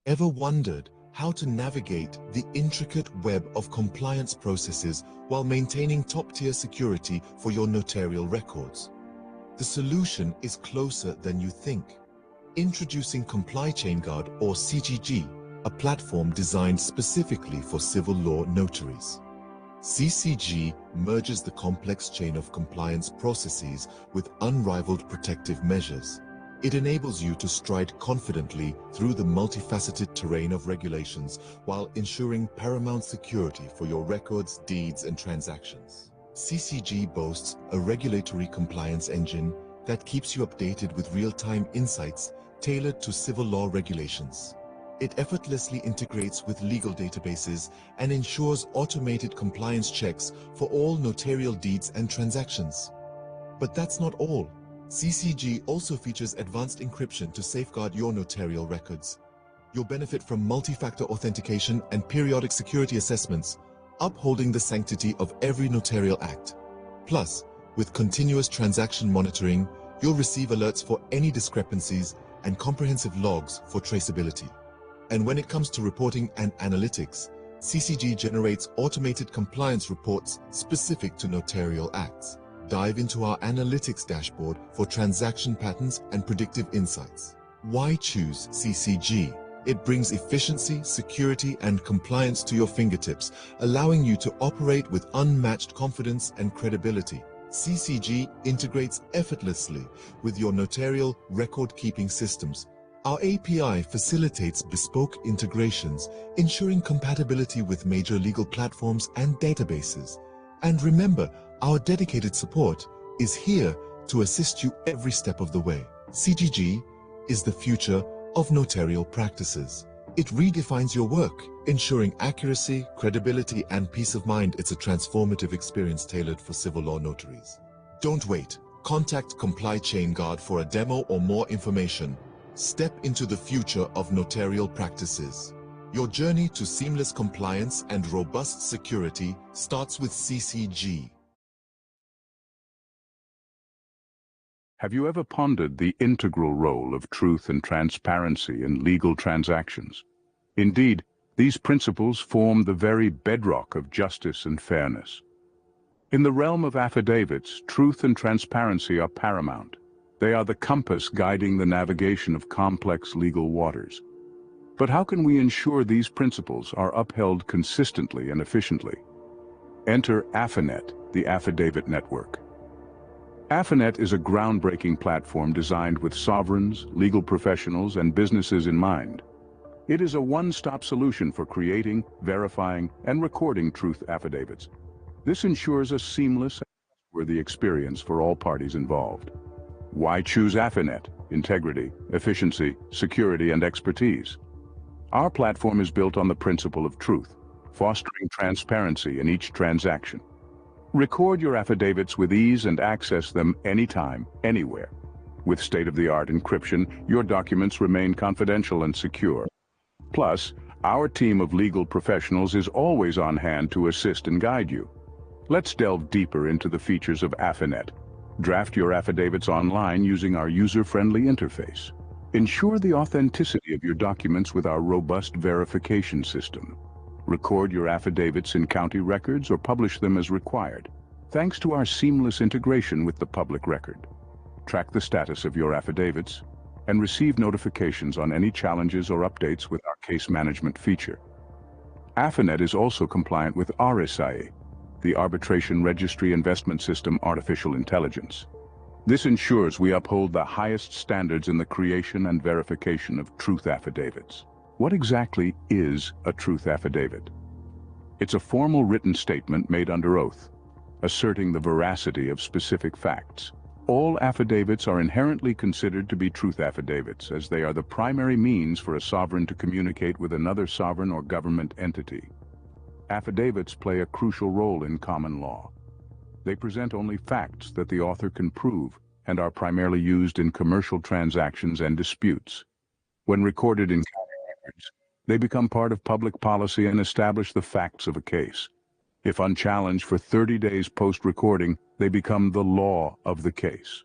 Ever wondered how to navigate the intricate web of compliance processes while maintaining top-tier security for your notarial records? The solution is closer than you think. Introducing Comply Chain Guard, or CGG, a platform designed specifically for civil law notaries. CCG merges the complex chain of compliance processes with unrivaled protective measures. It enables you to stride confidently through the multifaceted terrain of regulations while ensuring paramount security for your records, deeds, and transactions. CCG boasts a regulatory compliance engine that keeps you updated with real-time insights tailored to civil law regulations. It effortlessly integrates with legal databases and ensures automated compliance checks for all notarial deeds and transactions. But that's not all. CCG also features advanced encryption to safeguard your notarial records. You'll benefit from multi-factor authentication and periodic security assessments, upholding the sanctity of every notarial act. Plus, with continuous transaction monitoring, you'll receive alerts for any discrepancies and comprehensive logs for traceability. And when it comes to reporting and analytics, CCG generates automated compliance reports specific to notarial acts. Dive into our analytics dashboard for transaction patterns and predictive insights. Why choose CCG? It brings efficiency, security, and compliance to your fingertips, allowing you to operate with unmatched confidence and credibility. CCG integrates effortlessly with your notarial record-keeping systems. Our API facilitates bespoke integrations, ensuring compatibility with major legal platforms and databases. And remember, our dedicated support is here to assist you every step of the way. CGG is the future of notarial practices. It redefines your work, ensuring accuracy, credibility, and peace of mind. It's a transformative experience tailored for civil law notaries. Don't wait. Contact Comply Chain Guard for a demo or more information. Step into the future of notarial practices. Your journey to seamless compliance and robust security starts with CCG. Have you ever pondered the integral role of truth and transparency in legal transactions? Indeed, these principles form the very bedrock of justice and fairness. In the realm of affidavits, truth and transparency are paramount. They are the compass guiding the navigation of complex legal waters. But how can we ensure these principles are upheld consistently and efficiently? Enter Affinet, the affidavit network. Affinet is a groundbreaking platform designed with sovereigns, legal professionals, and businesses in mind. It is a one-stop solution for creating, verifying, and recording truth affidavits. This ensures a seamless and trustworthy experience for all parties involved. Why choose Affinet? Integrity, efficiency, security, and expertise. Our platform is built on the principle of truth, fostering transparency in each transaction. Record your affidavits with ease and access them anytime, anywhere. With state-of-the-art encryption, your documents remain confidential and secure. Plus, our team of legal professionals is always on hand to assist and guide you. Let's delve deeper into the features of Affinet. Draft your affidavits online using our user-friendly interface. Ensure the authenticity of your documents with our robust verification system. Record your affidavits in county records or publish them as required, thanks to our seamless integration with the public record. Track the status of your affidavits and receive notifications on any challenges or updates with our case management feature. Affinet is also compliant with RSIA, the Arbitration Registry Investment System Artificial Intelligence. This ensures we uphold the highest standards in the creation and verification of truth affidavits. What exactly is a truth affidavit? It's a formal written statement made under oath, asserting the veracity of specific facts. All affidavits are inherently considered to be truth affidavits, as they are the primary means for a sovereign to communicate with another sovereign or government entity. Affidavits play a crucial role in common law. They present only facts that the author can prove and are primarily used in commercial transactions and disputes. When recorded in they become part of public policy and establish the facts of a case. If unchallenged for 30 days post-recording, they become the law of the case.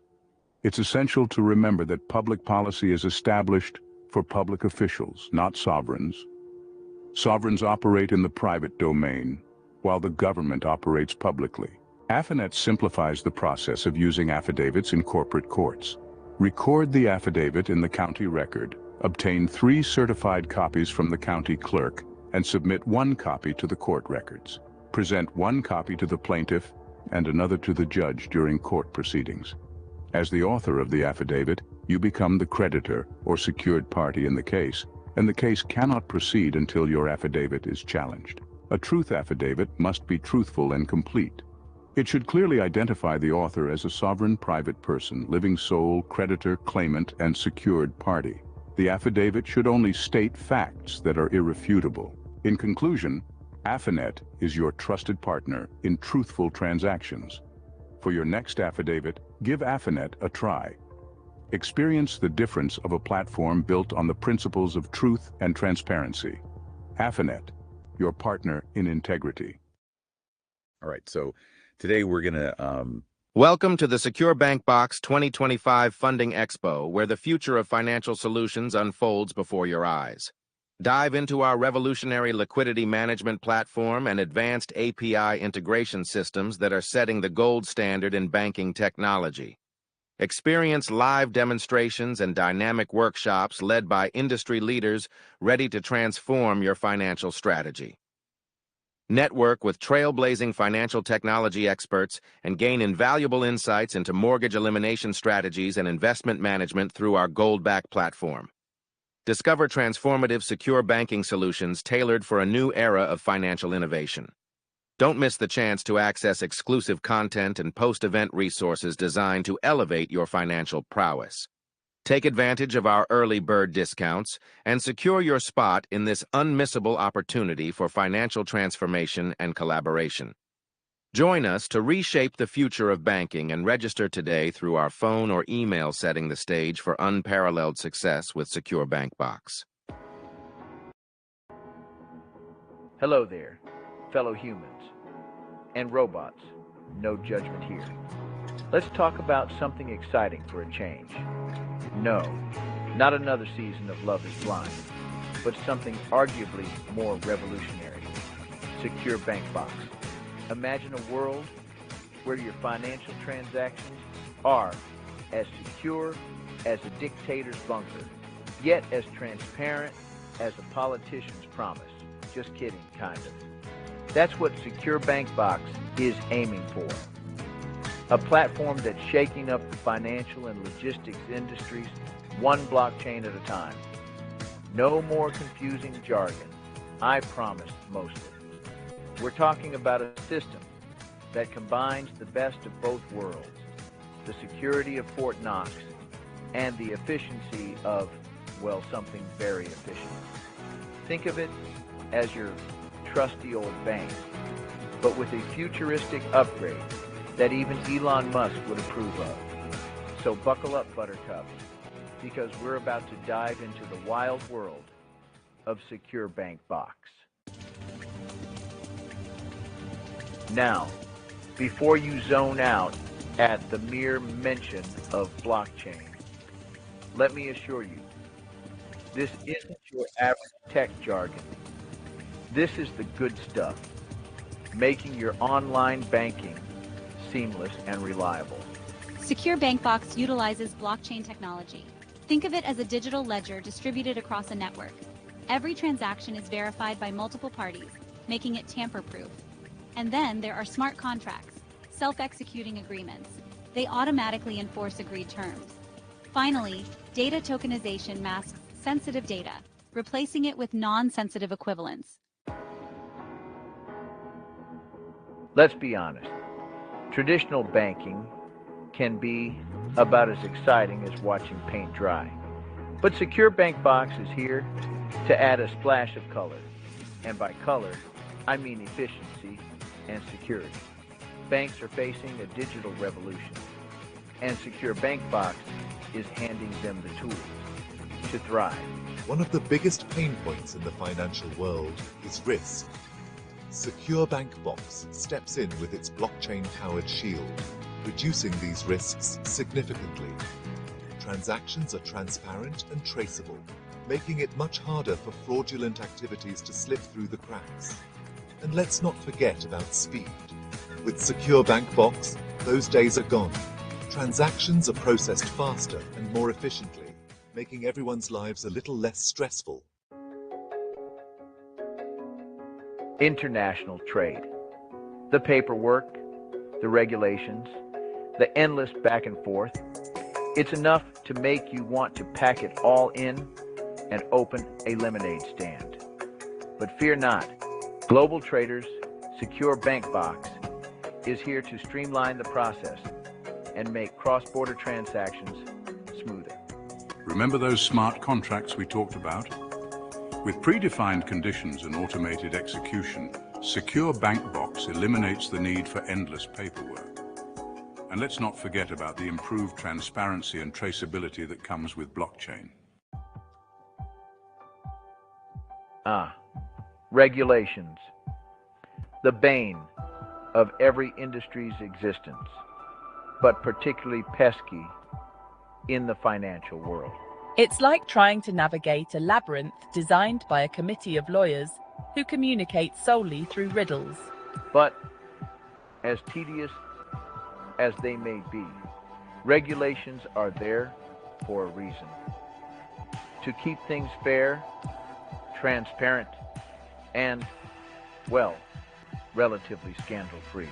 It's essential to remember that public policy is established for public officials, not sovereigns. Sovereigns operate in the private domain, while the government operates publicly. Affinet simplifies the process of using affidavits in corporate courts. Record the affidavit in the county record, obtain 3 certified copies from the county clerk, and submit 1 copy to the court records. Present 1 copy to the plaintiff and another to the judge during court proceedings. As the author of the affidavit, you become the creditor or secured party in the case, and the case cannot proceed until your affidavit is challenged. A truth affidavit must be truthful and complete. It should clearly identify the author as a sovereign private person, living sole, creditor, claimant, and secured party. The affidavit should only state facts that are irrefutable. In conclusion, Affinet is your trusted partner in truthful transactions. For your next affidavit, give Affinet a try. Experience the difference of a platform built on the principles of truth and transparency. Affinet, your partner in integrity. All right, so today we're going to... Welcome to the SecureBankBox 2025 Funding Expo, where the future of financial solutions unfolds before your eyes. Dive into our revolutionary liquidity management platform and advanced API integration systems that are setting the gold standard in banking technology. Experience live demonstrations and dynamic workshops led by industry leaders ready to transform your financial strategy. Network with trailblazing financial technology experts and gain invaluable insights into mortgage elimination strategies and investment management through our Gold-backed platform. Discover transformative secure banking solutions tailored for a new era of financial innovation. Don't miss the chance to access exclusive content and post-event resources designed to elevate your financial prowess. Take advantage of our early bird discounts and secure your spot in this unmissable opportunity for financial transformation and collaboration. Join us to reshape the future of banking and register today through our phone or email, setting the stage for unparalleled success with SecureBankBox. Hello there, fellow humans and robots. No judgment here. Let's talk about something exciting for a change. No, not another season of Love is Blind, but something arguably more revolutionary. SecureBankBox. Imagine a world where your financial transactions are as secure as a dictator's bunker, yet as transparent as a politician's promise. Just kidding, kind of. That's what SecureBankBox is aiming for. A platform that's shaking up the financial and logistics industries one blockchain at a time. No more confusing jargon. I promise mostly. We're talking about a system that combines the best of both worlds, the security of Fort Knox and the efficiency of, well, something very efficient. Think of it as your trusty old bank, but with a futuristic upgrade that even Elon Musk would approve of. So buckle up, buttercups, because we're about to dive into the wild world of SecureBankBox. Now, before you zone out at the mere mention of blockchain, let me assure you, this isn't your average tech jargon. This is the good stuff, making your online banking seamless and reliable. SecureBankBox utilizes blockchain technology. Think of it as a digital ledger distributed across a network. Every transaction is verified by multiple parties, making it tamper-proof. And then there are smart contracts, self-executing agreements. They automatically enforce agreed terms. Finally, data tokenization masks sensitive data, replacing it with non-sensitive equivalents. Let's be honest. Traditional banking can be about as exciting as watching paint dry. But SecureBankBox is here to add a splash of color. And by color, I mean efficiency and security. Banks are facing a digital revolution, and SecureBankBox is handing them the tools to thrive. One of the biggest pain points in the financial world is risk. SecureBankBox steps in with its blockchain-powered shield, reducing these risks significantly. Transactions are transparent and traceable, making it much harder for fraudulent activities to slip through the cracks. And let's not forget about speed. With SecureBankBox, those days are gone. Transactions are processed faster and more efficiently, making everyone's lives a little less stressful. International trade. The paperwork, the regulations, the endless back and forth. It's enough to make you want to pack it all in and open a lemonade stand. But fear not. Global Traders' SecureBankBox is here to streamline the process and make cross-border transactions smoother. Remember those smart contracts we talked about? With predefined conditions and automated execution, SecureBankBox eliminates the need for endless paperwork. And let's not forget about the improved transparency and traceability that comes with blockchain. Regulations. The bane of every industry's existence, but particularly pesky in the financial world. It's like trying to navigate a labyrinth designed by a committee of lawyers who communicate solely through riddles. But as tedious as they may be, regulations are there for a reason. To keep things fair, transparent, and, well, relatively scandal-free.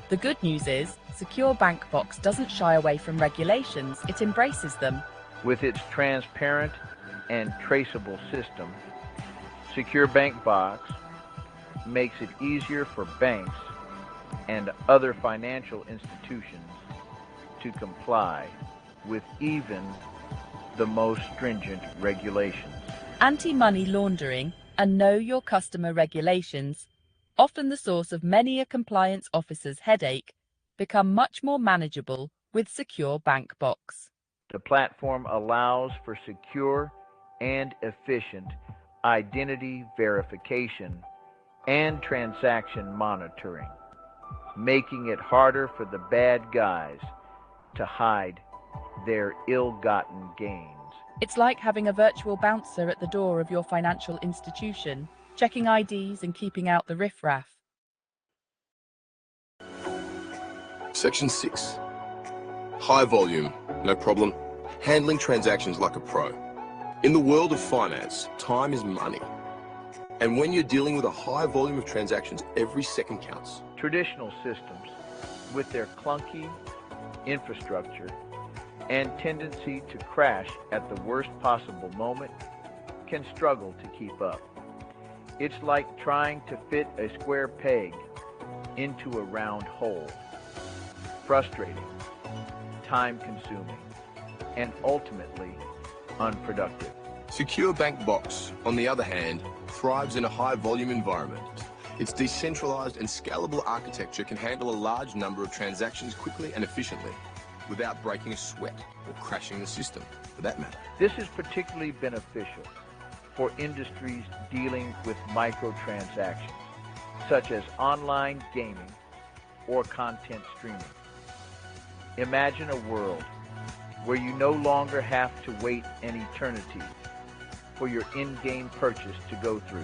The good news is, SecureBankBox doesn't shy away from regulations, it embraces them. With its transparent and traceable system, SecureBankBox makes it easier for banks and other financial institutions to comply with even the most stringent regulations. Anti-money laundering and know your customer regulations, often the source of many a compliance officer's headache, become much more manageable with SecureBankBox. The platform allows for secure and efficient identity verification and transaction monitoring, making it harder for the bad guys to hide their ill-gotten gains. It's like having a virtual bouncer at the door of your financial institution, checking IDs and keeping out the riffraff. Section 6. High volume, no problem. Handling transactions like a pro. In the world of finance, time is money. And when you're dealing with a high volume of transactions, every second counts. Traditional systems, with their clunky infrastructure and tendency to crash at the worst possible moment, can struggle to keep up. It's like trying to fit a square peg into a round hole. Frustrating, time-consuming, and ultimately unproductive. SecureBankBox, on the other hand, thrives in a high-volume environment. Its decentralized and scalable architecture can handle a large number of transactions quickly and efficiently, without breaking a sweat or crashing the system, for that matter. This is particularly beneficial for industries dealing with microtransactions, such as online gaming or content streaming. Imagine a world where you no longer have to wait an eternity for your in-game purchase to go through,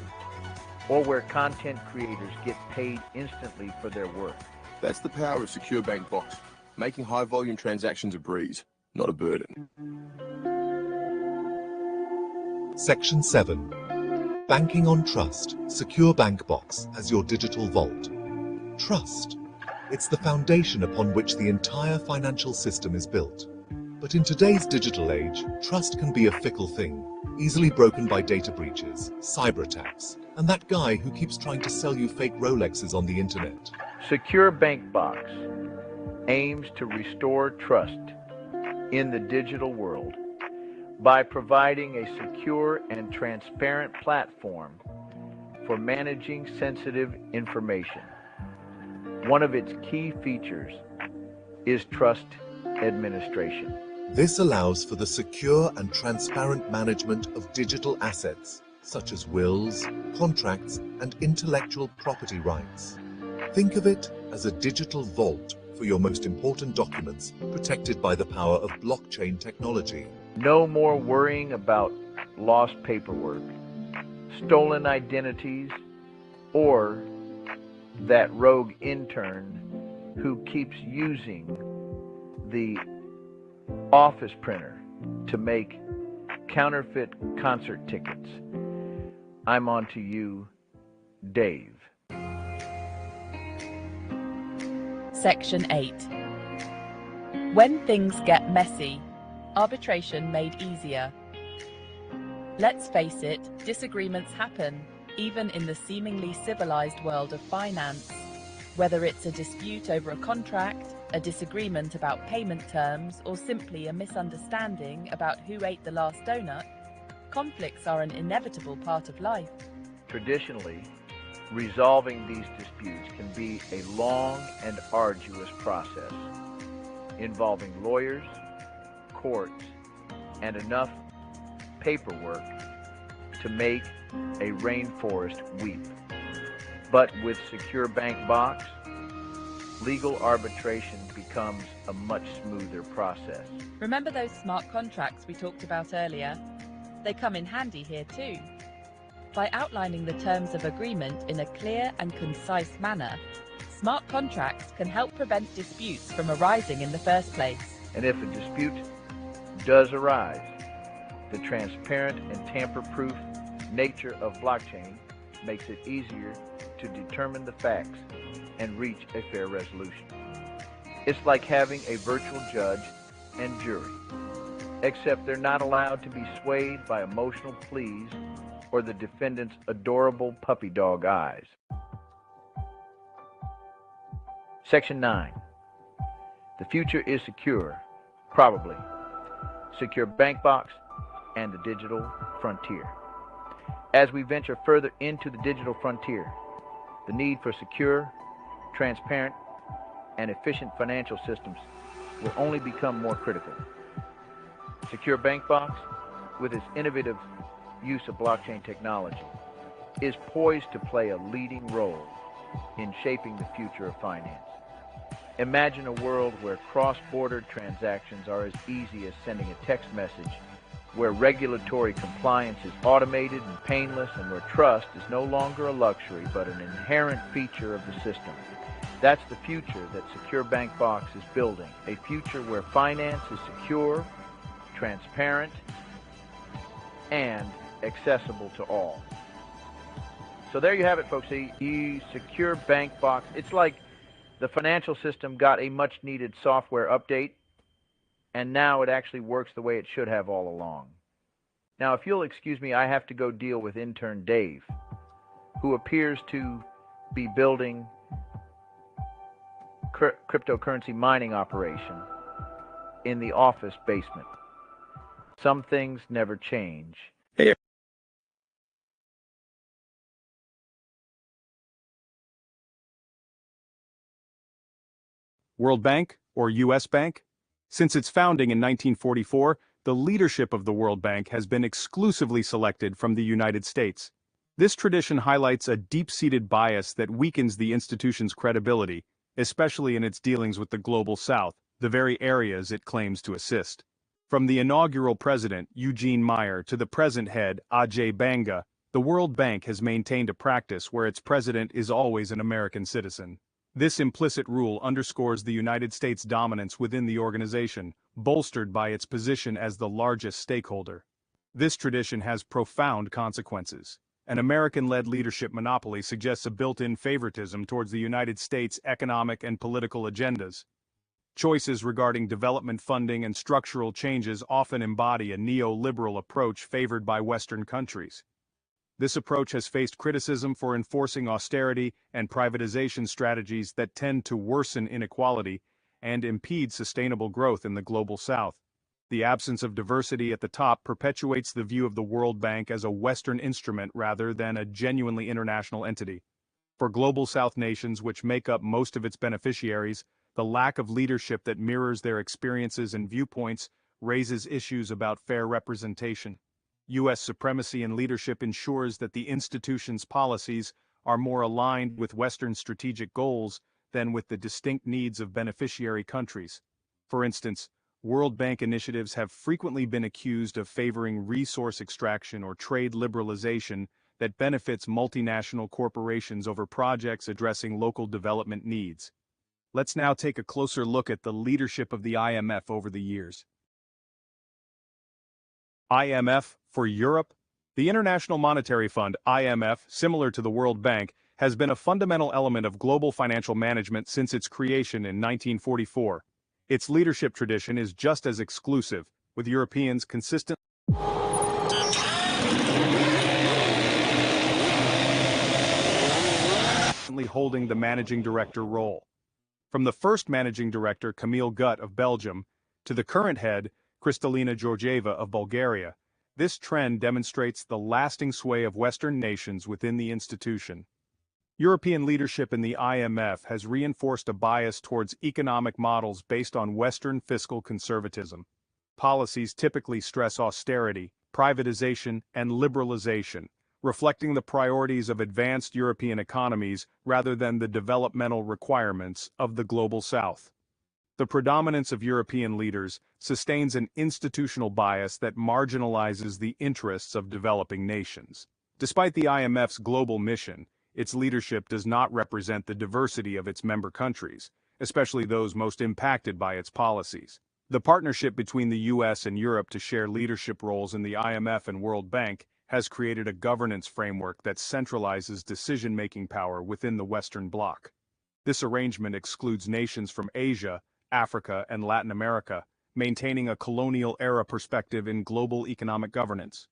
or where content creators get paid instantly for their work. That's the power of SecureBankBox, making high-volume transactions a breeze, not a burden. Section 7. Banking on Trust. SecureBankBox as your digital vault. Trust. It's the foundation upon which the entire financial system is built. But in today's digital age, trust can be a fickle thing, easily broken by data breaches, cyber attacks, and that guy who keeps trying to sell you fake Rolexes on the internet. SecureBankBox aims to restore trust in the digital world by providing a secure and transparent platform for managing sensitive information. One of its key features is trust administration. This allows for the secure and transparent management of digital assets, such as wills, contracts, and intellectual property rights. Think of it as a digital vault for your most important documents, protected by the power of blockchain technology. No more worrying about lost paperwork, stolen identities, or that rogue intern who keeps using the office printer to make counterfeit concert tickets. I'm on to you, Dave. Section 8. When things get messy, arbitration made easier. Let's face it, disagreements happen, even in the seemingly civilized world of finance. Whether it's a dispute over a contract, a disagreement about payment terms, or simply a misunderstanding about who ate the last donut, conflicts are an inevitable part of life. Traditionally, resolving these disputes can be a long and arduous process, involving lawyers, courts, and enough paperwork to make a rainforest weep. But with SecureBankBox, legal arbitration becomes a much smoother process. Remember those smart contracts we talked about earlier? They come in handy here too. By outlining the terms of agreement in a clear and concise manner, smart contracts can help prevent disputes from arising in the first place. And if a dispute does arise, the transparent and tamper-proof nature of blockchain makes it easier to determine the facts and reach a fair resolution. It's like having a virtual judge and jury, except they're not allowed to be swayed by emotional pleas or the defendant's adorable puppy dog eyes. Section 9. The future is secure, probably. SecureBankBox and the digital frontier. As we venture further into the digital frontier, the need for secure, transparent, and efficient financial systems will only become more critical. SecureBankBox, with its innovative use of blockchain technology, is poised to play a leading role in shaping the future of finance. Imagine a world where cross-border transactions are as easy as sending a text message, where regulatory compliance is automated and painless, and where trust is no longer a luxury but an inherent feature of the system. That's the future that SecureBankBox is building, a future where finance is secure, transparent, and accessible to all. So there you have it, folks. The SecureBankBox. It's like the financial system got a much-needed software update, and now it actually works the way it should have all along. Now, if you'll excuse me, I have to go deal with intern Dave, who appears to be building cryptocurrency mining operation in the office basement. Some things never change. Hey. World Bank, or U.S. Bank? Since its founding in 1944, the leadership of the World Bank has been exclusively selected from the United States. This tradition highlights a deep-seated bias that weakens the institution's credibility, especially in its dealings with the Global South, the very areas it claims to assist. From the inaugural president, Eugene Meyer, to the present head, Ajay Banga, the World Bank has maintained a practice where its president is always an American citizen. This implicit rule underscores the United States' dominance within the organization, bolstered by its position as the largest stakeholder. This tradition has profound consequences. An American-led leadership monopoly suggests a built-in favoritism towards the United States' economic and political agendas. Choices regarding development funding and structural changes often embody a neoliberal approach favored by Western countries. This approach has faced criticism for enforcing austerity and privatization strategies that tend to worsen inequality and impede sustainable growth in the Global South. The absence of diversity at the top perpetuates the view of the World Bank as a Western instrument rather than a genuinely international entity. For Global South nations which make up most of its beneficiaries, the lack of leadership that mirrors their experiences and viewpoints raises issues about fair representation. U.S. supremacy in leadership ensures that the institution's policies are more aligned with Western strategic goals than with the distinct needs of beneficiary countries. For instance, World Bank initiatives have frequently been accused of favoring resource extraction or trade liberalization that benefits multinational corporations over projects addressing local development needs. Let's now take a closer look at the leadership of the IMF over the years. IMF for Europe. The International Monetary Fund, IMF, similar to the World Bank, has been a fundamental element of global financial management since its creation in 1944. Its leadership tradition is just as exclusive, with Europeans consistently holding the managing director role. From the first managing director, Camille Gut of Belgium, to the current head, Kristalina Georgieva of Bulgaria, this trend demonstrates the lasting sway of Western nations within the institution. European leadership in the IMF has reinforced a bias towards economic models based on Western fiscal conservatism. Policies typically stress austerity, privatization, and liberalization, reflecting the priorities of advanced European economies rather than the developmental requirements of the Global South. The predominance of European leaders sustains an institutional bias that marginalizes the interests of developing nations. Despite the IMF's global mission, its leadership does not represent the diversity of its member countries, especially those most impacted by its policies. The partnership between the US and Europe to share leadership roles in the IMF and World Bank has created a governance framework that centralizes decision-making power within the Western Bloc. This arrangement excludes nations from Asia, Africa, and Latin America, maintaining a colonial-era perspective in global economic governance.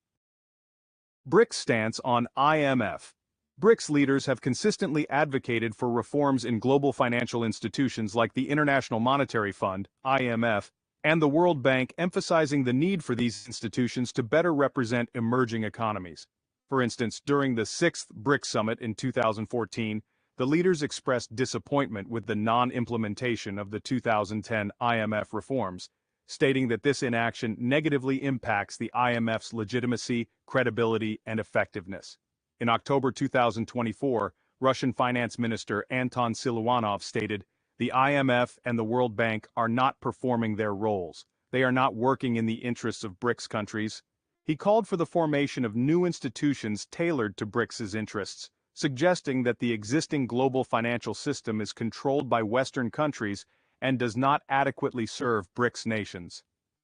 BRICS stance on IMF. BRICS leaders have consistently advocated for reforms in global financial institutions like the International Monetary Fund, IMF, and the World Bank, emphasizing the need for these institutions to better represent emerging economies. For instance, during the 6th BRICS Summit in 2014, the leaders expressed disappointment with the non-implementation of the 2010 IMF reforms, stating that this inaction negatively impacts the IMF's legitimacy, credibility, and effectiveness. In October 2024, Russian Finance Minister Anton Siluanov stated, "The IMF and the World Bank are not performing their roles. They are not working in the interests of BRICS countries." He called for the formation of new institutions tailored to BRICS' interests, suggesting that the existing global financial system is controlled by Western countries and does not adequately serve BRICS nations.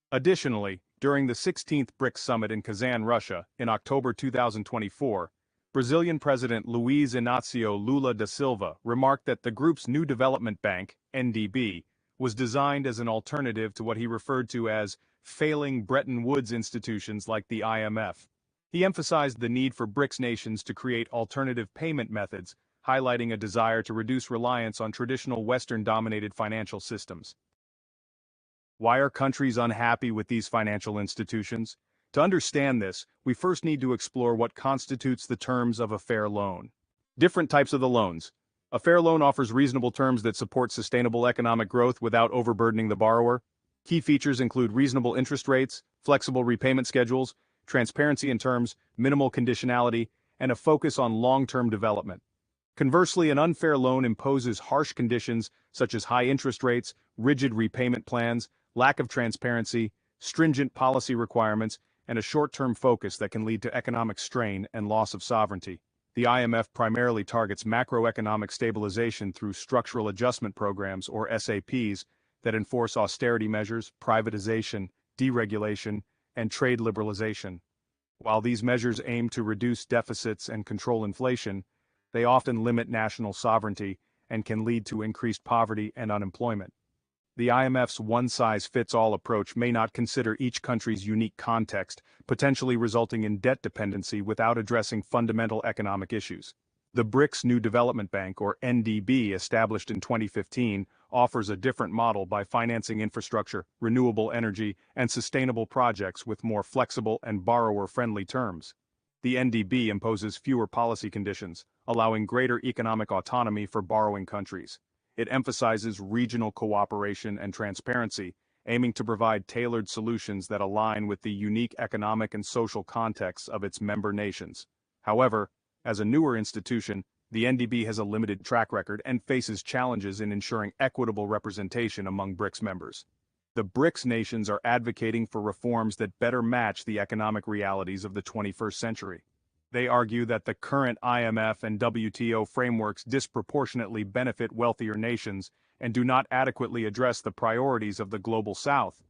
Additionally, during the 16th BRICS Summit in Kazan, Russia, in October 2024, Brazilian President Luiz Inácio Lula da Silva remarked that the group's new development bank, NDB, was designed as an alternative to what he referred to as failing Bretton Woods institutions like the IMF. He emphasized the need for BRICS nations to create alternative payment methods, highlighting a desire to reduce reliance on traditional Western-dominated financial systems. Why are countries unhappy with these financial institutions? To understand this, we first need to explore what constitutes the terms of a fair loan. Different types of the loans. A fair loan offers reasonable terms that support sustainable economic growth without overburdening the borrower. Key features include reasonable interest rates, flexible repayment schedules, transparency in terms, minimal conditionality, and a focus on long-term development. Conversely, an unfair loan imposes harsh conditions such as high interest rates, rigid repayment plans, lack of transparency, stringent policy requirements, and a short-term focus that can lead to economic strain and loss of sovereignty. The IMF primarily targets macroeconomic stabilization through structural adjustment programs, or SAPs, that enforce austerity measures, privatization, deregulation, and trade liberalization. While these measures aim to reduce deficits and control inflation, they often limit national sovereignty and can lead to increased poverty and unemployment. The IMF's one-size-fits-all approach may not consider each country's unique context, potentially resulting in debt dependency without addressing fundamental economic issues. The BRICS New Development Bank, or NDB, established in 2015, offers a different model by financing infrastructure, renewable energy, and sustainable projects with more flexible and borrower-friendly terms. The NDB imposes fewer policy conditions, allowing greater economic autonomy for borrowing countries. It emphasizes regional cooperation and transparency, aiming to provide tailored solutions that align with the unique economic and social contexts of its member nations. However, as a newer institution, the NDB has a limited track record and faces challenges in ensuring equitable representation among BRICS members. The BRICS nations are advocating for reforms that better match the economic realities of the 21st century. They argue that the current IMF and WTO frameworks disproportionately benefit wealthier nations and do not adequately address the priorities of the Global South.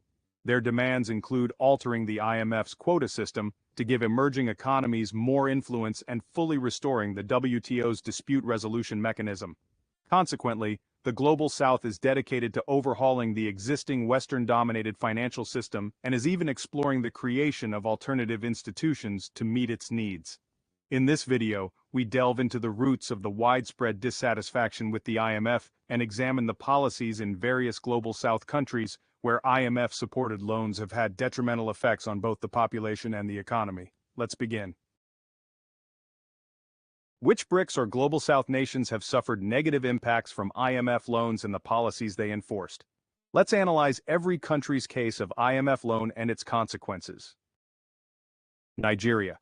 Their demands include altering the IMF's quota system to give emerging economies more influence and fully restoring the WTO's dispute resolution mechanism. Consequently, the Global South is dedicated to overhauling the existing Western-dominated financial system and is even exploring the creation of alternative institutions to meet its needs. In this video, we delve into the roots of the widespread dissatisfaction with the IMF and examine the policies in various Global South countries where IMF-supported loans have had detrimental effects on both the population and the economy. Let's begin. Which BRICS or Global South nations have suffered negative impacts from IMF loans and the policies they enforced? Let's analyze every country's case of IMF loan and its consequences. Nigeria.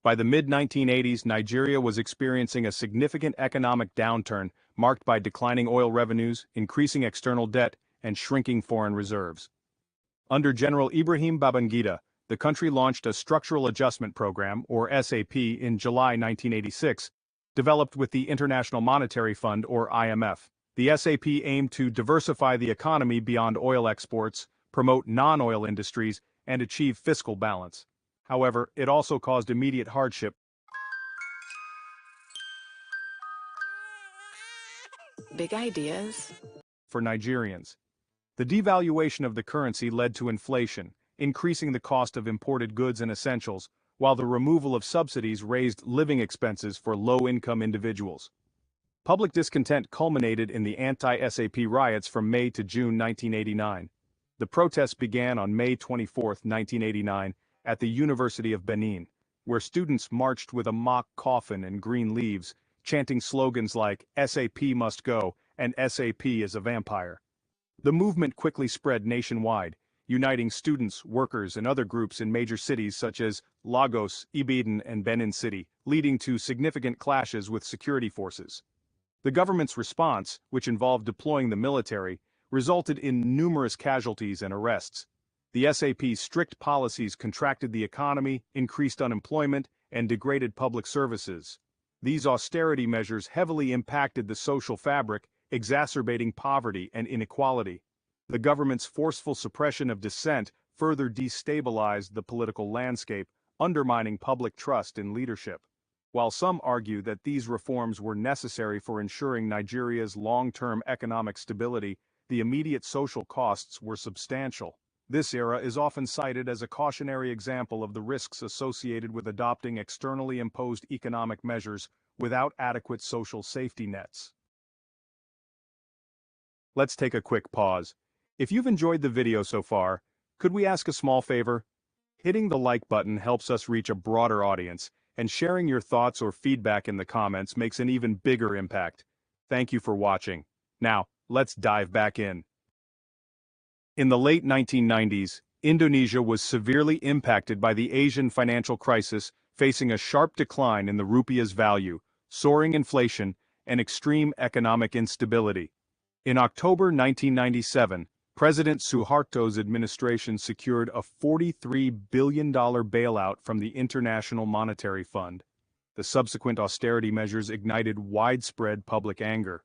By the mid-1980s, Nigeria was experiencing a significant economic downturn marked by declining oil revenues, increasing external debt, and shrinking foreign reserves. Under General Ibrahim Babangida, the country launched a Structural Adjustment Program, or SAP, in July 1986, developed with the International Monetary Fund, or IMF. The SAP aimed to diversify the economy beyond oil exports, promote non-oil industries, and achieve fiscal balance. However, it also caused immediate hardship Big ideas for Nigerians. The devaluation of the currency led to inflation, increasing the cost of imported goods and essentials, while the removal of subsidies raised living expenses for low-income individuals. Public discontent culminated in the anti-SAP riots from May to June 1989. The protests began on May 24, 1989, at the University of Benin, where students marched with a mock coffin and green leaves, chanting slogans like "SAP must go" and "SAP is a vampire." The movement quickly spread nationwide, uniting students, workers, and other groups in major cities such as Lagos, Ibadan, and Benin City, leading to significant clashes with security forces. The government's response, which involved deploying the military, resulted in numerous casualties and arrests. The SAP's strict policies contracted the economy, increased unemployment, and degraded public services. These austerity measures heavily impacted the social fabric, exacerbating poverty and inequality. The government's forceful suppression of dissent further destabilized the political landscape, undermining public trust in leadership. While some argue that these reforms were necessary for ensuring Nigeria's long-term economic stability, the immediate social costs were substantial. This era is often cited as a cautionary example of the risks associated with adopting externally imposed economic measures without adequate social safety nets. Let's take a quick pause. If you've enjoyed the video so far, could we ask a small favor? Hitting the like button helps us reach a broader audience, and sharing your thoughts or feedback in the comments makes an even bigger impact. Thank you for watching. Now, let's dive back in. In the late 1990s, Indonesia was severely impacted by the Asian financial crisis, facing a sharp decline in the rupiah's value, soaring inflation, and extreme economic instability. In October 1997, President Suharto's administration secured a $43 billion bailout from the International Monetary Fund. The subsequent austerity measures ignited widespread public anger.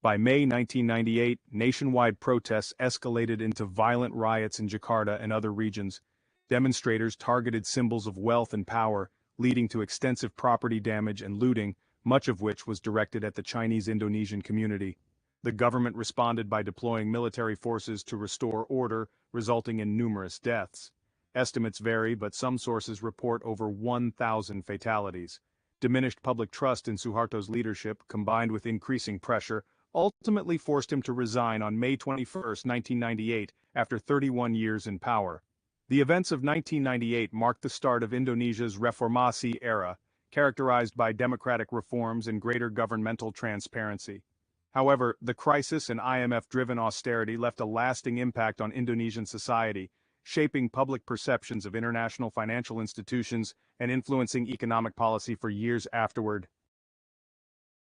By May 1998, nationwide protests escalated into violent riots in Jakarta and other regions. Demonstrators targeted symbols of wealth and power, leading to extensive property damage and looting, much of which was directed at the Chinese-Indonesian community. The government responded by deploying military forces to restore order, resulting in numerous deaths. Estimates vary, but some sources report over 1,000 fatalities. Diminished public trust in Suharto's leadership, combined with increasing pressure, ultimately forced him to resign on May 21, 1998, after 31 years in power. The events of 1998 marked the start of Indonesia's reformasi era, characterized by democratic reforms and greater governmental transparency. However, the crisis and IMF-driven austerity left a lasting impact on Indonesian society, shaping public perceptions of international financial institutions and influencing economic policy for years afterward.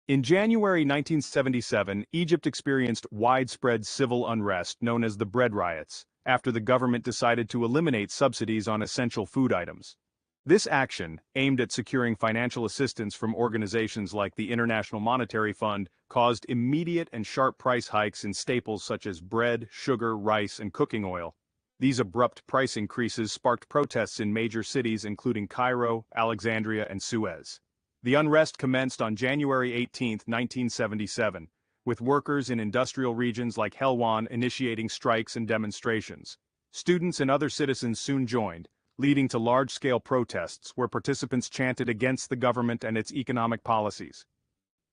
In January 1977, Egypt experienced widespread civil unrest known as the bread riots. after the government decided to eliminate subsidies on essential food items. This action, aimed at securing financial assistance from organizations like the International Monetary Fund, caused immediate and sharp price hikes in staples such as bread, sugar, rice, and cooking oil. These abrupt price increases sparked protests in major cities including Cairo, Alexandria, and Suez. The unrest commenced on January 18, 1977, with workers in industrial regions like Helwan initiating strikes and demonstrations. Students and other citizens soon joined, leading to large-scale protests where participants chanted against the government and its economic policies.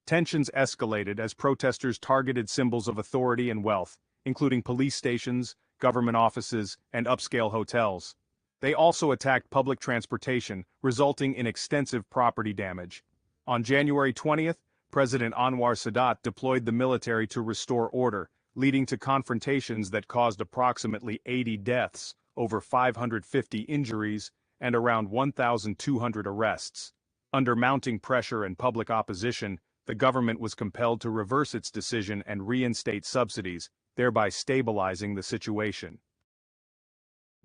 Tensions escalated as protesters targeted symbols of authority and wealth, including police stations, government offices, and upscale hotels. They also attacked public transportation, resulting in extensive property damage. On January 20th, President Anwar Sadat deployed the military to restore order, leading to confrontations that caused approximately 80 deaths, over 550 injuries, and around 1,200 arrests. Under mounting pressure and public opposition, the government was compelled to reverse its decision and reinstate subsidies, thereby stabilizing the situation.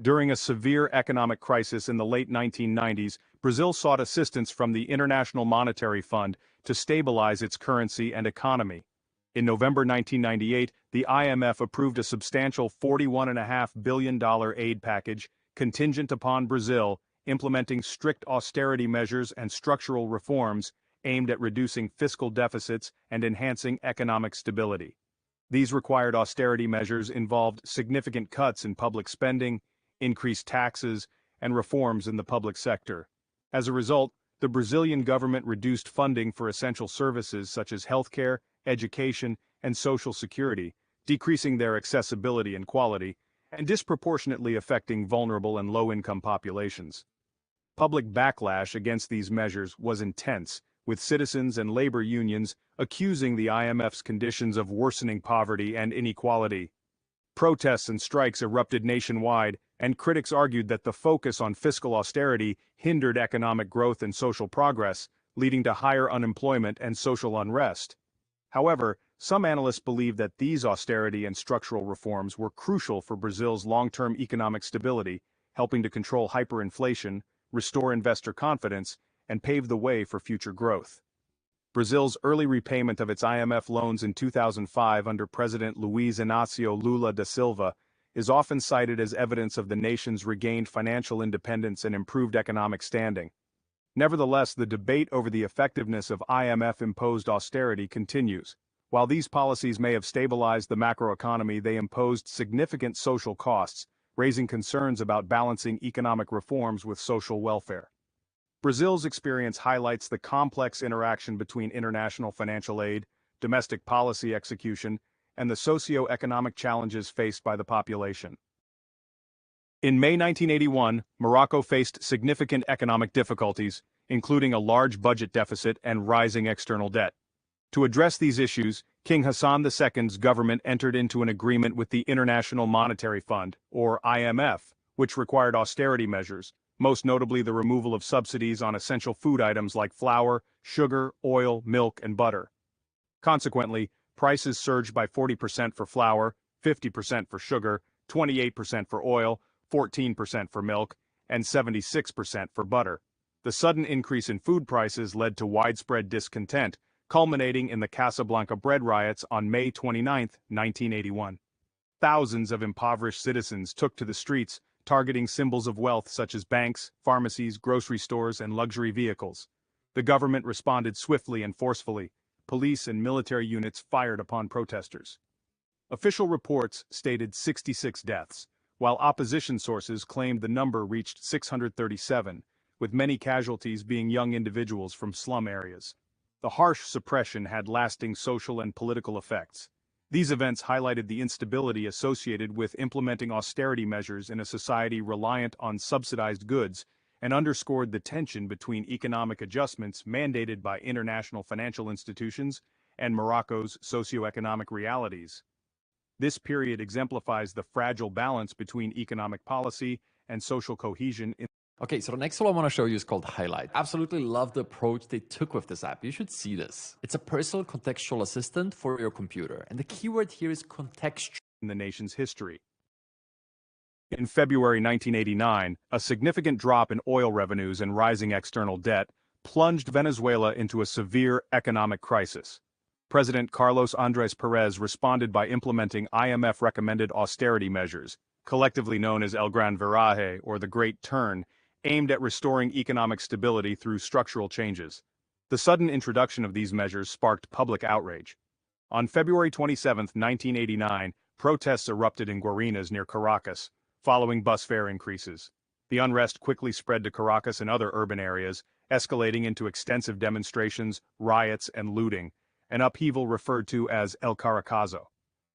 During a severe economic crisis in the late 1990s, Brazil sought assistance from the International Monetary Fund to stabilize its currency and economy. In November 1998, the IMF approved a substantial $41.5 billion aid package contingent upon Brazil implementing strict austerity measures and structural reforms aimed at reducing fiscal deficits and enhancing economic stability. These required austerity measures involved significant cuts in public spending, increased taxes, and reforms in the public sector. As a result, the Brazilian government reduced funding for essential services such as healthcare, education, and social security, decreasing their accessibility and quality, and disproportionately affecting vulnerable and low-income populations. Public backlash against these measures was intense, with citizens and labor unions accusing the IMF's conditions of worsening poverty and inequality. Protests and strikes erupted nationwide, and critics argued that the focus on fiscal austerity hindered economic growth and social progress, leading to higher unemployment and social unrest. However, some analysts believe that these austerity and structural reforms were crucial for Brazil's long-term economic stability, helping to control hyperinflation, restore investor confidence, and pave the way for future growth. Brazil's early repayment of its IMF loans in 2005 under President Luiz Inácio Lula da Silva is often cited as evidence of the nation's regained financial independence and improved economic standing. Nevertheless, the debate over the effectiveness of IMF-imposed austerity continues. While these policies may have stabilized the macroeconomy, they imposed significant social costs, raising concerns about balancing economic reforms with social welfare. Brazil's experience highlights the complex interaction between international financial aid, domestic policy execution, and the socio-economic challenges faced by the population. In May 1981, Morocco faced significant economic difficulties, including a large budget deficit and rising external debt. To address these issues, King Hassan II's government entered into an agreement with the International Monetary Fund, or IMF, which required austerity measures, most notably the removal of subsidies on essential food items like flour, sugar, oil, milk, and butter. Consequently, prices surged by 40% for flour, 50% for sugar, 28% for oil, 14% for milk, and 76% for butter. The sudden increase in food prices led to widespread discontent, culminating in the Casablanca bread riots on May 29, 1981. Thousands of impoverished citizens took to the streets, targeting symbols of wealth such as banks, pharmacies, grocery stores, and luxury vehicles. The government responded swiftly and forcefully. Police and military units fired upon protesters. Official reports stated 66 deaths, while opposition sources claimed the number reached 637, with many casualties being young individuals from slum areas. The harsh suppression had lasting social and political effects. These events highlighted the instability associated with implementing austerity measures in a society reliant on subsidized goods and underscored the tension between economic adjustments mandated by international financial institutions and Morocco's socioeconomic realities. This period exemplifies the fragile balance between economic policy and social cohesion in Okay, so the next tool I want to show you is called Highlight. Absolutely love the approach they took with this app. You should see this. It's a personal contextual assistant for your computer. And the keyword here is contextual. the nation's history. In February 1989, a significant drop in oil revenues and rising external debt plunged Venezuela into a severe economic crisis. President Carlos Andrés Pérez responded by implementing IMF-recommended austerity measures, collectively known as El Gran Viraje or the Great Turn, aimed at restoring economic stability through structural changes. The sudden introduction of these measures sparked public outrage. On February 27, 1989, protests erupted in Guarinas near Caracas, following bus fare increases. The unrest quickly spread to Caracas and other urban areas, escalating into extensive demonstrations, riots, and looting, an upheaval referred to as El Caracazo.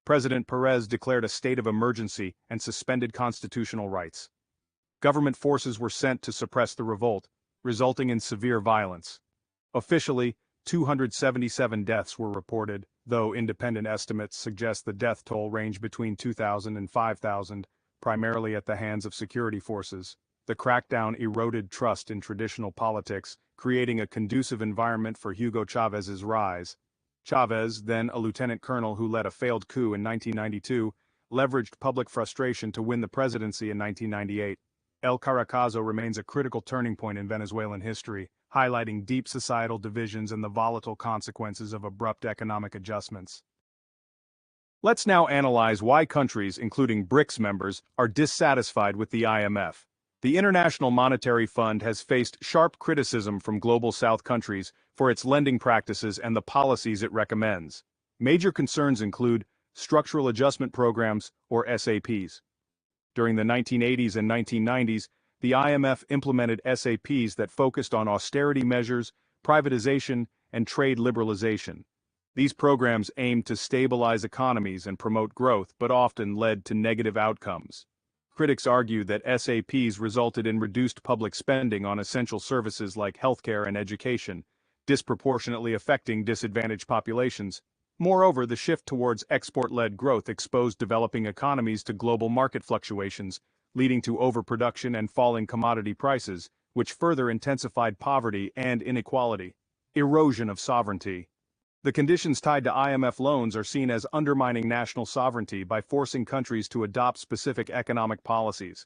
President Pérez declared a state of emergency and suspended constitutional rights. Government forces were sent to suppress the revolt, resulting in severe violence. Officially, 277 deaths were reported, though independent estimates suggest the death toll ranged between 2,000 and 5,000, primarily at the hands of security forces. The crackdown eroded trust in traditional politics, creating a conducive environment for Hugo Chávez's rise. Chávez, then a lieutenant colonel who led a failed coup in 1992, leveraged public frustration to win the presidency in 1998. El Caracazo remains a critical turning point in Venezuelan history, highlighting deep societal divisions and the volatile consequences of abrupt economic adjustments. Let's now analyze why countries, including BRICS members, are dissatisfied with the IMF. The International Monetary Fund has faced sharp criticism from Global South countries for its lending practices and the policies it recommends. Major concerns include structural adjustment programs, or SAPs. During the 1980s and 1990s, the IMF implemented SAPs that focused on austerity measures, privatization, and trade liberalization. These programs aimed to stabilize economies and promote growth, but often led to negative outcomes. Critics argue that SAPs resulted in reduced public spending on essential services like healthcare and education, disproportionately affecting disadvantaged populations. Moreover, the shift towards export-led growth exposed developing economies to global market fluctuations, leading to overproduction and falling commodity prices, which further intensified poverty and inequality. Erosion of sovereignty. The conditions tied to IMF loans are seen as undermining national sovereignty by forcing countries to adopt specific economic policies.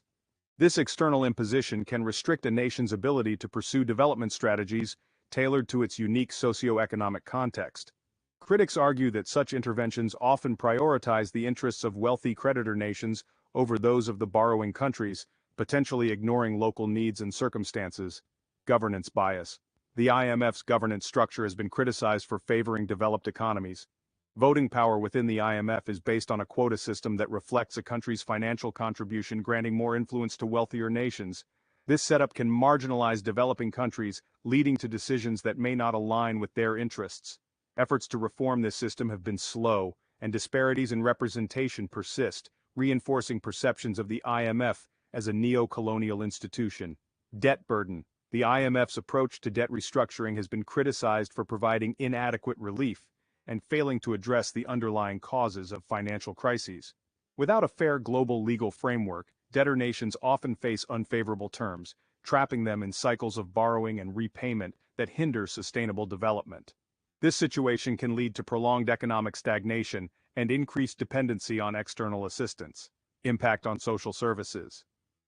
This external imposition can restrict a nation's ability to pursue development strategies tailored to its unique socio-economic context. Critics argue that such interventions often prioritize the interests of wealthy creditor nations over those of the borrowing countries, potentially ignoring local needs and circumstances. Governance bias. The IMF's governance structure has been criticized for favoring developed economies. Voting power within the IMF is based on a quota system that reflects a country's financial contribution, granting more influence to wealthier nations. This setup can marginalize developing countries, leading to decisions that may not align with their interests. Efforts to reform this system have been slow, and disparities in representation persist, reinforcing perceptions of the IMF as a neo-colonial institution. Debt burden. The IMF's approach to debt restructuring has been criticized for providing inadequate relief and failing to address the underlying causes of financial crises. Without a fair global legal framework, debtor nations often face unfavorable terms, trapping them in cycles of borrowing and repayment that hinder sustainable development. This situation can lead to prolonged economic stagnation and increased dependency on external assistance. Impact on social services.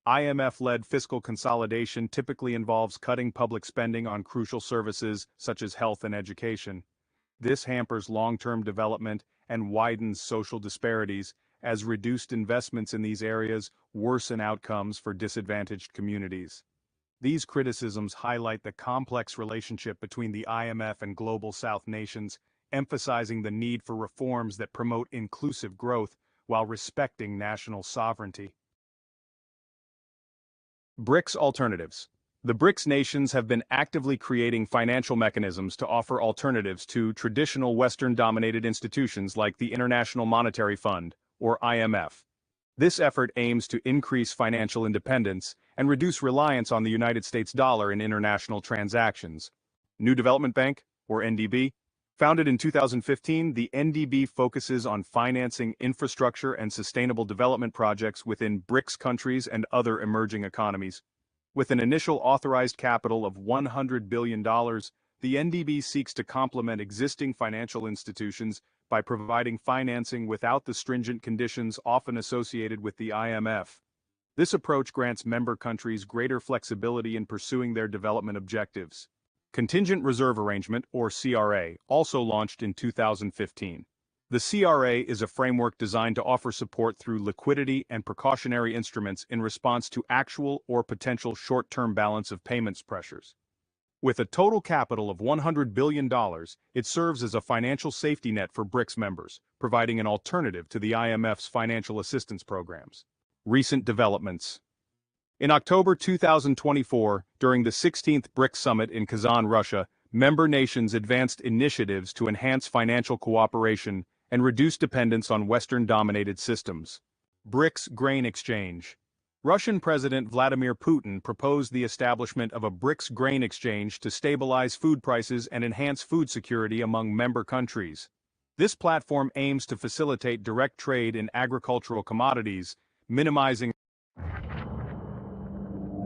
IMF-led fiscal consolidation typically involves cutting public spending on crucial services such as health and education. This hampers long-term development and widens social disparities, as reduced investments in these areas worsen outcomes for disadvantaged communities. These criticisms highlight the complex relationship between the IMF and Global South nations, emphasizing the need for reforms that promote inclusive growth while respecting national sovereignty. BRICS alternatives. The BRICS nations have been actively creating financial mechanisms to offer alternatives to traditional Western-dominated institutions like the International Monetary Fund, or IMF. This effort aims to increase financial independence and reduce reliance on the United States dollar in international transactions. New Development Bank, or NDB. Founded in 2015, the NDB focuses on financing infrastructure and sustainable development projects within BRICS countries and other emerging economies. With an initial authorized capital of $100 billion, the NDB seeks to complement existing financial institutions by providing financing without the stringent conditions often associated with the IMF. This approach grants member countries greater flexibility in pursuing their development objectives. Contingent Reserve Arrangement, or CRA, also launched in 2015. The CRA is a framework designed to offer support through liquidity and precautionary instruments in response to actual or potential short-term balance of payments pressures. With a total capital of $100 billion, it serves as a financial safety net for BRICS members, providing an alternative to the IMF's financial assistance programs. Recent developments. In October 2024, during the 16th BRICS Summit in Kazan, Russia, member nations advanced initiatives to enhance financial cooperation and reduce dependence on Western-dominated systems. BRICS Grain Exchange. Russian President Vladimir Putin proposed the establishment of a BRICS grain exchange to stabilize food prices and enhance food security among member countries. This platform aims to facilitate direct trade in agricultural commodities, minimizing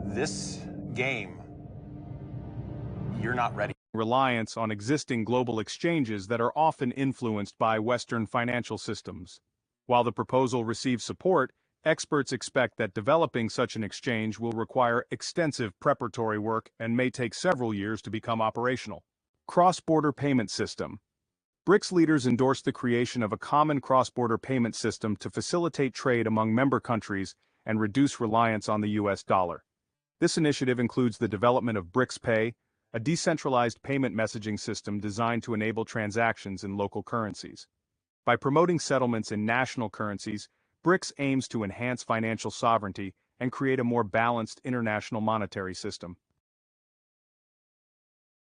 this game, you're not ready. Reliance on existing global exchanges that are often influenced by Western financial systems. While the proposal receives support, experts expect that developing such an exchange will require extensive preparatory work and may take several years to become operational. Cross-border payment system. BRICS leaders endorsed the creation of a common cross-border payment system to facilitate trade among member countries and reduce reliance on the US dollar. This initiative includes the development of BRICS Pay, a decentralized payment messaging system designed to enable transactions in local currencies. By promoting settlements in national currencies, BRICS aims to enhance financial sovereignty and create a more balanced international monetary system.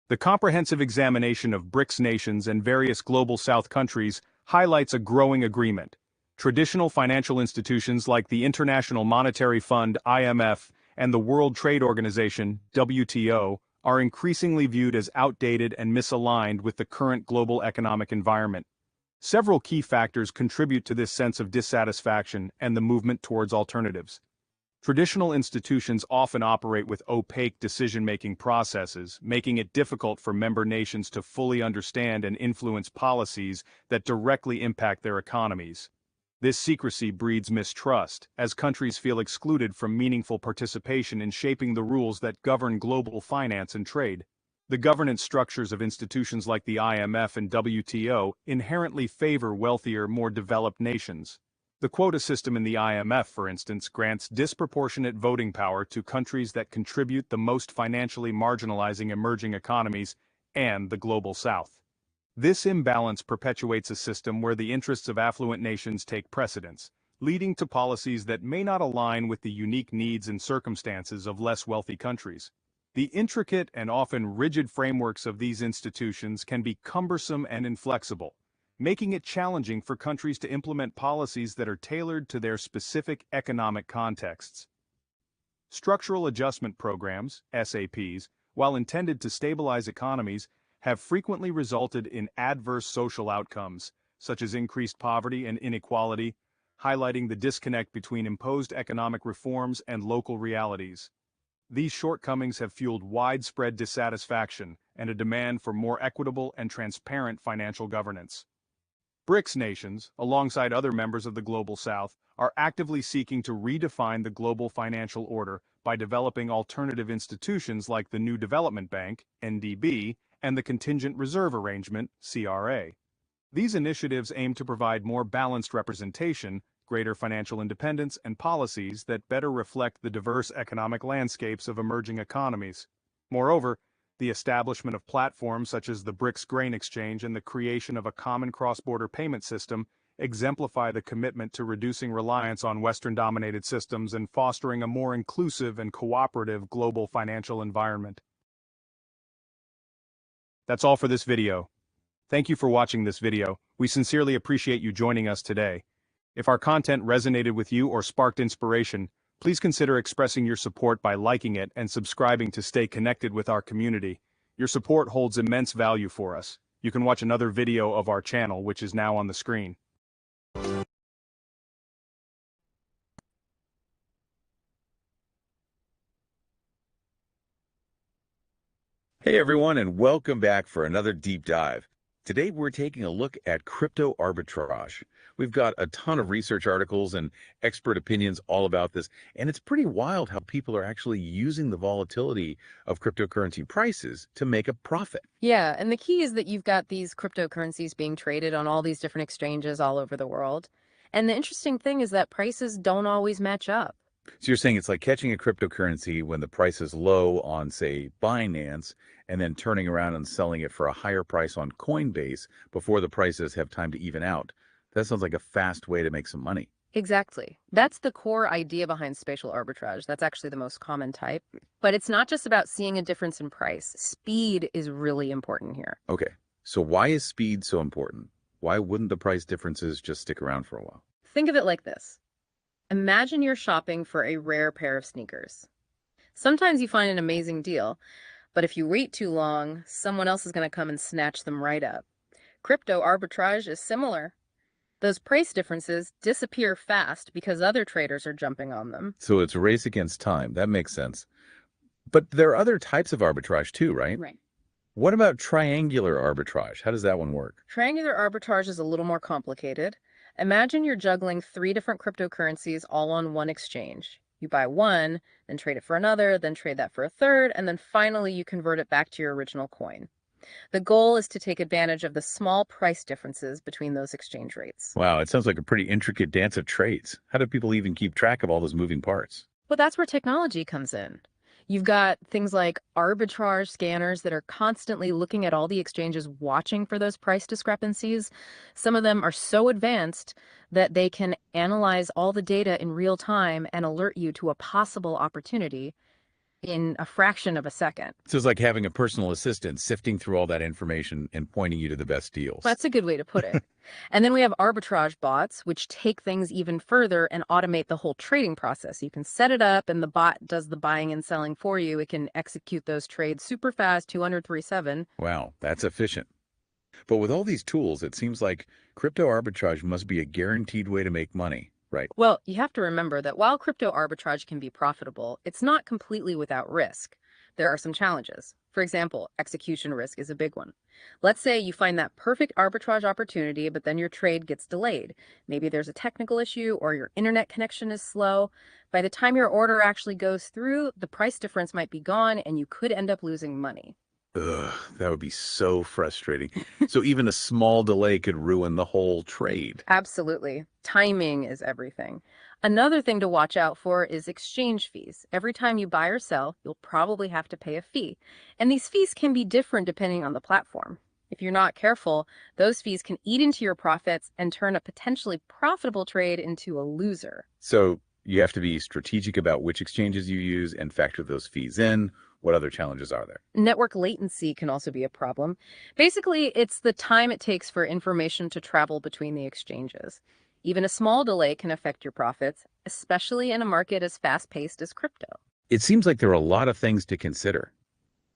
The comprehensive examination of BRICS nations and various Global South countries highlights a growing agreement. Traditional financial institutions like the International Monetary Fund (IMF) and the World Trade Organization (WTO) are increasingly viewed as outdated and misaligned with the current global economic environment. Several key factors contribute to this sense of dissatisfaction and the movement towards alternatives. Traditional institutions often operate with opaque decision-making processes, making it difficult for member nations to fully understand and influence policies that directly impact their economies. This secrecy breeds mistrust, as countries feel excluded from meaningful participation in shaping the rules that govern global finance and trade. The governance structures of institutions like the IMF and WTO inherently favor wealthier, more developed nations. The quota system in the IMF, for instance, grants disproportionate voting power to countries that contribute the most financially marginalizing emerging economies and the Global South. This imbalance perpetuates a system where the interests of affluent nations take precedence, leading to policies that may not align with the unique needs and circumstances of less wealthy countries. The intricate and often rigid frameworks of these institutions can be cumbersome and inflexible, making it challenging for countries to implement policies that are tailored to their specific economic contexts. Structural adjustment programs, SAPs, while intended to stabilize economies, have frequently resulted in adverse social outcomes, such as increased poverty and inequality, highlighting the disconnect between imposed economic reforms and local realities. These shortcomings have fueled widespread dissatisfaction and a demand for more equitable and transparent financial governance. BRICS nations, alongside other members of the Global South, are actively seeking to redefine the global financial order by developing alternative institutions like the New Development Bank, NDB, and the Contingent Reserve Arrangement, CRA. These initiatives aim to provide more balanced representation, greater financial independence, and policies that better reflect the diverse economic landscapes of emerging economies. Moreover, the establishment of platforms such as the BRICS Grain Exchange and the creation of a common cross-border payment system exemplify the commitment to reducing reliance on Western-dominated systems and fostering a more inclusive and cooperative global financial environment. That's all for this video. Thank you for watching this video. We sincerely appreciate you joining us today. If our content resonated with you or sparked inspiration, please consider expressing your support by liking it and subscribing to stay connected with our community. Your support holds immense value for us. You can watch another video of our channel, which is now on the screen. Hey everyone, and welcome back for another deep dive. Today, we're taking a look at crypto arbitrage. We've got a ton of research articles and expert opinions all about this, and it's pretty wild how people are actually using the volatility of cryptocurrency prices to make a profit. Yeah, and the key is that you've got these cryptocurrencies being traded on all these different exchanges all over the world. And the interesting thing is that prices don't always match up. So you're saying it's like catching a cryptocurrency when the price is low on, say, Binance, and then turning around and selling it for a higher price on Coinbase before the prices have time to even out. That sounds like a fast way to make some money. Exactly. That's the core idea behind spatial arbitrage. That's actually the most common type. But it's not just about seeing a difference in price. Speed is really important here. Okay, so why is speed so important? Why wouldn't the price differences just stick around for a while? Think of it like this. Imagine you're shopping for a rare pair of sneakers. Sometimes you find an amazing deal, but if you wait too long, someone else is going to come and snatch them right up. Crypto arbitrage is similar. Those price differences disappear fast because other traders are jumping on them. So it's a race against time. That makes sense. But there are other types of arbitrage too, right? Right. What about triangular arbitrage? How does that one work? Triangular arbitrage is a little more complicated. Imagine you're juggling 3 different cryptocurrencies all on one exchange. You buy one, then trade it for another, then trade that for a third, and then finally you convert it back to your original coin. The goal is to take advantage of the small price differences between those exchange rates. Wow, it sounds like a pretty intricate dance of trades. How do people even keep track of all those moving parts? Well, that's where technology comes in. You've got things like arbitrage scanners that are constantly looking at all the exchanges, watching for those price discrepancies. Some of them are so advanced that they can analyze all the data in real time and alert you to a possible opportunity in a fraction of a second. So it's like having a personal assistant sifting through all that information and pointing you to the best deals. That's a good way to put it. And then we have arbitrage bots, which take things even further and automate the whole trading process. You can set it up and the bot does the buying and selling for you. It can execute those trades super fast, 200-3-7. Wow, that's efficient. But with all these tools, it seems like crypto arbitrage must be a guaranteed way to make money, right? Well, you have to remember that while crypto arbitrage can be profitable, it's not completely without risk. There are some challenges. For example, execution risk is a big one. Let's say you find that perfect arbitrage opportunity, but then your trade gets delayed. Maybe there's a technical issue or your internet connection is slow. By the time your order actually goes through, the price difference might be gone and you could end up losing money. Ugh, that would be so frustrating. So even a small delay could ruin the whole trade. Absolutely. Timing is everything. Another thing to watch out for is exchange fees. Every time you buy or sell, you'll probably have to pay a fee. And these fees can be different depending on the platform. If you're not careful, those fees can eat into your profits and turn a potentially profitable trade into a loser. So you have to be strategic about which exchanges you use and factor those fees in. What other challenges are there? Network latency can also be a problem. Basically, it's the time it takes for information to travel between the exchanges. Even a small delay can affect your profits, especially in a market as fast-paced as crypto. It seems like there are a lot of things to consider.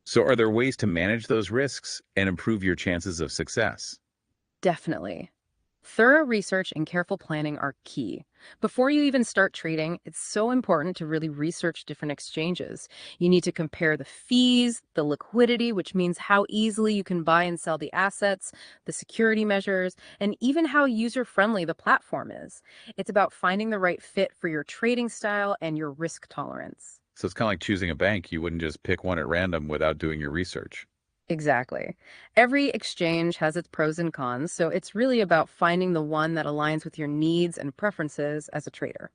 So are there ways to manage those risks and improve your chances of success? Definitely. Thorough research and careful planning are key. Before you even start trading, it's so important to really research different exchanges. You need to compare the fees, the liquidity, which means how easily you can buy and sell the assets, the security measures, and even how user-friendly the platform is. It's about finding the right fit for your trading style and your risk tolerance. So it's kind of like choosing a bank. You wouldn't just pick one at random without doing your research. Exactly. Every exchange has its pros and cons, so it's really about finding the one that aligns with your needs and preferences as a trader.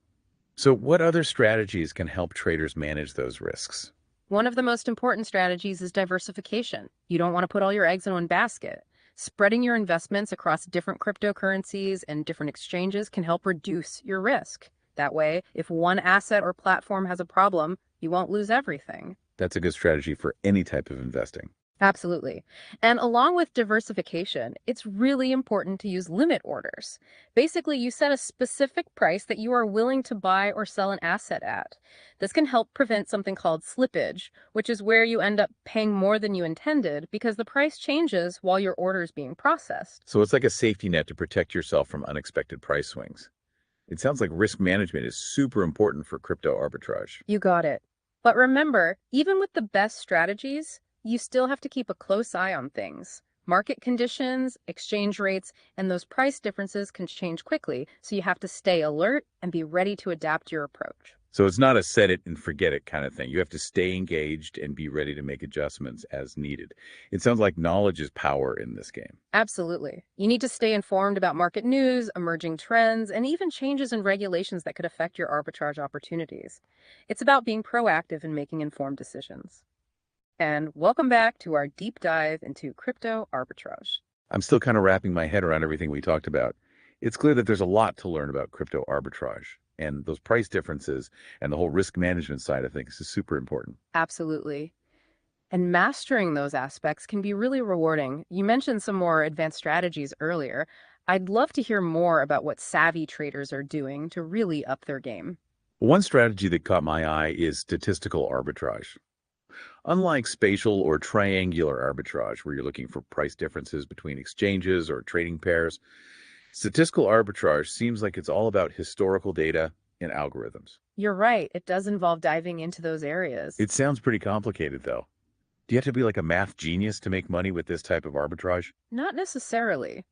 So what other strategies can help traders manage those risks? One of the most important strategies is diversification. You don't want to put all your eggs in one basket. Spreading your investments across different cryptocurrencies and different exchanges can help reduce your risk. That way, if one asset or platform has a problem, you won't lose everything. That's a good strategy for any type of investing. Absolutely. And along with diversification, it's really important to use limit orders. Basically, you set a specific price that you are willing to buy or sell an asset at. This can help prevent something called slippage, which is where you end up paying more than you intended because the price changes while your order is being processed. So it's like a safety net to protect yourself from unexpected price swings. It sounds like risk management is super important for crypto arbitrage. You got it. But remember, even with the best strategies, you still have to keep a close eye on things. Market conditions, exchange rates, and those price differences can change quickly, so you have to stay alert and be ready to adapt your approach. So it's not a set it and forget it kind of thing. You have to stay engaged and be ready to make adjustments as needed. It sounds like knowledge is power in this game. Absolutely. You need to stay informed about market news, emerging trends, and even changes in regulations that could affect your arbitrage opportunities. It's about being proactive and making informed decisions. And welcome back to our deep dive into crypto arbitrage. I'm still kind of wrapping my head around everything we talked about. It's clear that there's a lot to learn about crypto arbitrage, and those price differences and the whole risk management side of things is super important. Absolutely. And mastering those aspects can be really rewarding. You mentioned some more advanced strategies earlier. I'd love to hear more about what savvy traders are doing to really up their game. One strategy that caught my eye is statistical arbitrage. Unlike spatial or triangular arbitrage, where you're looking for price differences between exchanges or trading pairs, statistical arbitrage seems like it's all about historical data and algorithms. You're right. It does involve diving into those areas. It sounds pretty complicated, though. Do you have to be like a math genius to make money with this type of arbitrage? Not necessarily.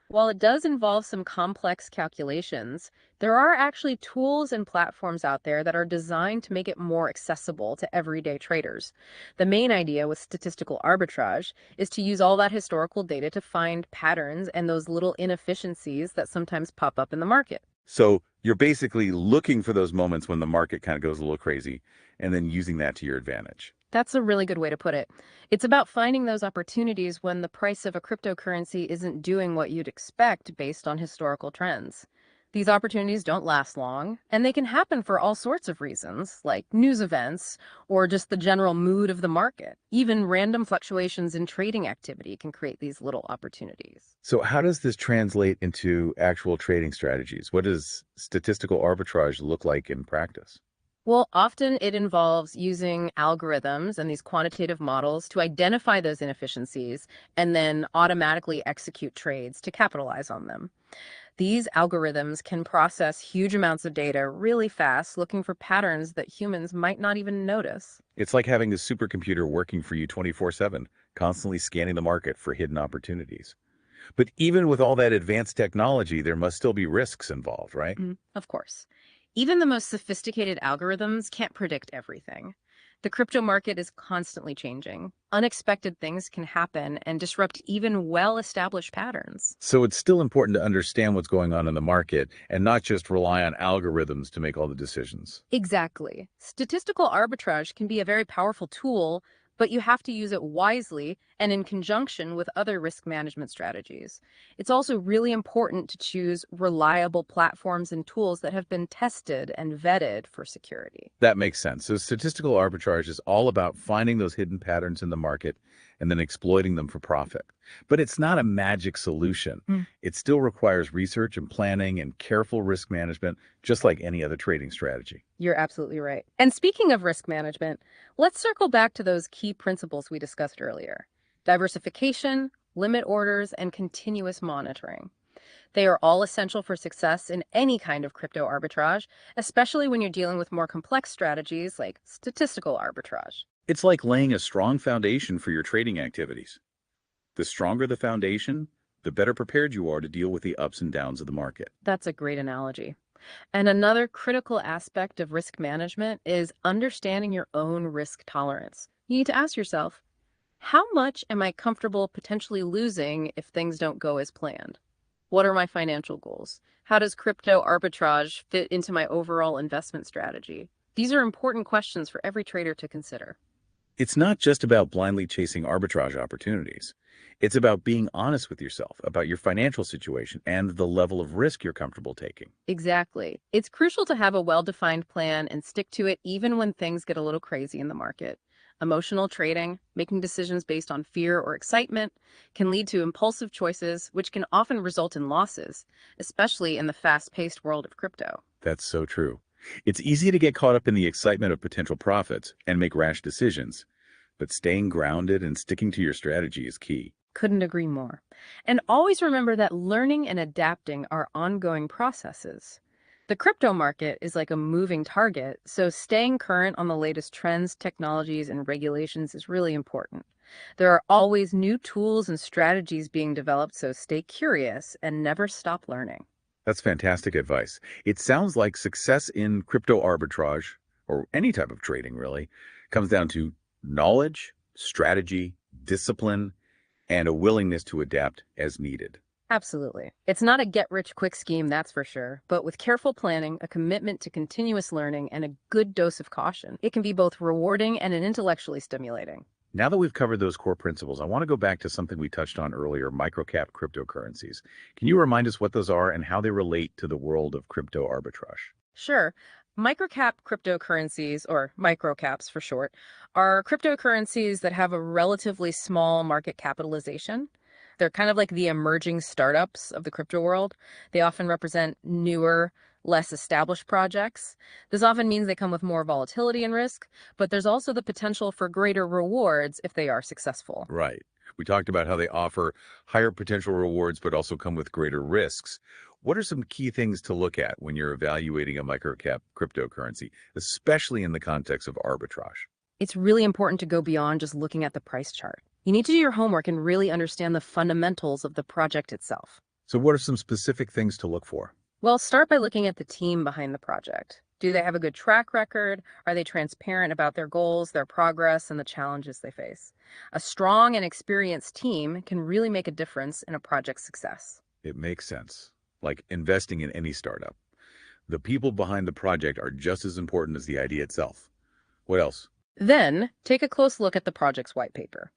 While it does involve some complex calculations, there are actually tools and platforms out there that are designed to make it more accessible to everyday traders. The main idea with statistical arbitrage is to use all that historical data to find patterns and those little inefficiencies that sometimes pop up in the market. So you're basically looking for those moments when the market kind of goes a little crazy and then using that to your advantage. That's a really good way to put it. It's about finding those opportunities when the price of a cryptocurrency isn't doing what you'd expect based on historical trends. These opportunities don't last long, and they can happen for all sorts of reasons, like news events or just the general mood of the market. Even random fluctuations in trading activity can create these little opportunities. So how does this translate into actual trading strategies? What does statistical arbitrage look like in practice? Well, often it involves using algorithms and these quantitative models to identify those inefficiencies and then automatically execute trades to capitalize on them. These algorithms can process huge amounts of data really fast, looking for patterns that humans might not even notice. It's like having a supercomputer working for you 24/7, constantly scanning the market for hidden opportunities. But even with all that advanced technology, there must still be risks involved, right? Of course. Even the most sophisticated algorithms can't predict everything. The crypto market is constantly changing. Unexpected things can happen and disrupt even well-established patterns. So it's still important to understand what's going on in the market and not just rely on algorithms to make all the decisions. Exactly. Statistical arbitrage can be a very powerful tool, but you have to use it wisely and in conjunction with other risk management strategies. It's also really important to choose reliable platforms and tools that have been tested and vetted for security. That makes sense. So statistical arbitrage is all about finding those hidden patterns in the market and then exploiting them for profit. But it's not a magic solution. It still requires research and planning and careful risk management, just like any other trading strategy. You're absolutely right. And speaking of risk management, let's circle back to those key principles we discussed earlier: diversification, limit orders, and continuous monitoring. They are all essential for success in any kind of crypto arbitrage, especially when you're dealing with more complex strategies like statistical arbitrage. It's like laying a strong foundation for your trading activities. The stronger the foundation, the better prepared you are to deal with the ups and downs of the market. That's a great analogy. And another critical aspect of risk management is understanding your own risk tolerance. You need to ask yourself, how much am I comfortable potentially losing if things don't go as planned? What are my financial goals? How does crypto arbitrage fit into my overall investment strategy? These are important questions for every trader to consider. It's not just about blindly chasing arbitrage opportunities. It's about being honest with yourself about your financial situation and the level of risk you're comfortable taking. Exactly. It's crucial to have a well-defined plan and stick to it even when things get a little crazy in the market. Emotional trading, making decisions based on fear or excitement, can lead to impulsive choices, which can often result in losses, especially in the fast-paced world of crypto. That's so true. It's easy to get caught up in the excitement of potential profits and make rash decisions, but staying grounded and sticking to your strategy is key. Couldn't agree more. And always remember that learning and adapting are ongoing processes. The crypto market is like a moving target, so staying current on the latest trends, technologies, and regulations is really important. There are always new tools and strategies being developed, so stay curious and never stop learning. That's fantastic advice. It sounds like success in crypto arbitrage, or any type of trading really, comes down to knowledge, strategy, discipline, and a willingness to adapt as needed. Absolutely. It's not a get-rich-quick scheme, that's for sure, but with careful planning, a commitment to continuous learning, and a good dose of caution, it can be both rewarding and intellectually stimulating. Now that we've covered those core principles, I want to go back to something we touched on earlier, microcap cryptocurrencies. Can you remind us what those are and how they relate to the world of crypto arbitrage? Sure. Microcap cryptocurrencies, or microcaps for short, are cryptocurrencies that have a relatively small market capitalization. They're kind of like the emerging startups of the crypto world. They often represent newer, less established projects. This often means they come with more volatility and risk, but there's also the potential for greater rewards if they are successful. Right. We talked about how they offer higher potential rewards, but also come with greater risks. What are some key things to look at when you're evaluating a microcap cryptocurrency, especially in the context of arbitrage? It's really important to go beyond just looking at the price chart. You need to do your homework and really understand the fundamentals of the project itself. So what are some specific things to look for? Well, start by looking at the team behind the project. Do they have a good track record? Are they transparent about their goals, their progress, and the challenges they face? A strong and experienced team can really make a difference in a project's success. It makes sense. Like investing in any startup. The people behind the project are just as important as the idea itself. What else? Then, take a close look at the project's white paper.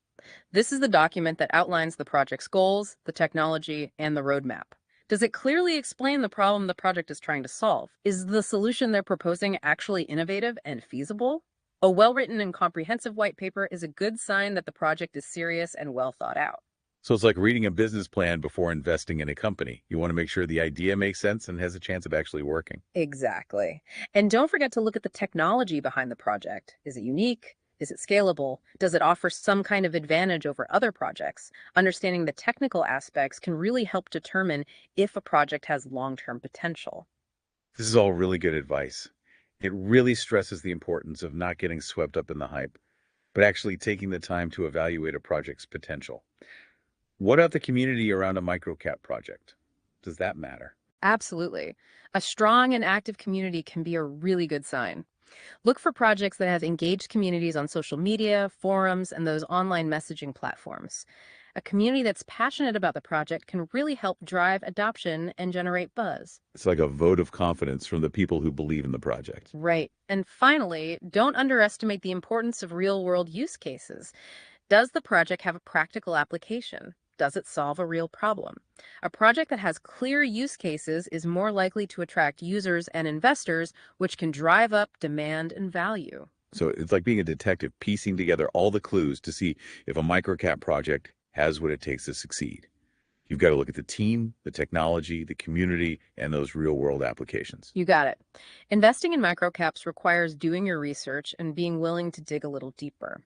This is the document that outlines the project's goals, the technology, and the roadmap. Does it clearly explain the problem the project is trying to solve? Is the solution they're proposing actually innovative and feasible? A well-written and comprehensive white paper is a good sign that the project is serious and well thought out. So it's like reading a business plan before investing in a company. You want to make sure the idea makes sense and has a chance of actually working. Exactly. And don't forget to look at the technology behind the project. Is it unique? Is it scalable? Does it offer some kind of advantage over other projects? Understanding the technical aspects can really help determine if a project has long-term potential. This is all really good advice. It really stresses the importance of not getting swept up in the hype, but actually taking the time to evaluate a project's potential. What about the community around a microcap project? Does that matter? Absolutely. A strong and active community can be a really good sign. Look for projects that have engaged communities on social media, forums, and those online messaging platforms. A community that's passionate about the project can really help drive adoption and generate buzz. It's like a vote of confidence from the people who believe in the project. Right. And finally, don't underestimate the importance of real-world use cases. Does the project have a practical application? Does it solve a real problem? A project that has clear use cases is more likely to attract users and investors, which can drive up demand and value. So it's like being a detective, piecing together all the clues to see if a microcap project has what it takes to succeed. You've got to look at the team, the technology, the community, and those real-world applications. You got it. Investing in microcaps requires doing your research and being willing to dig a little deeper.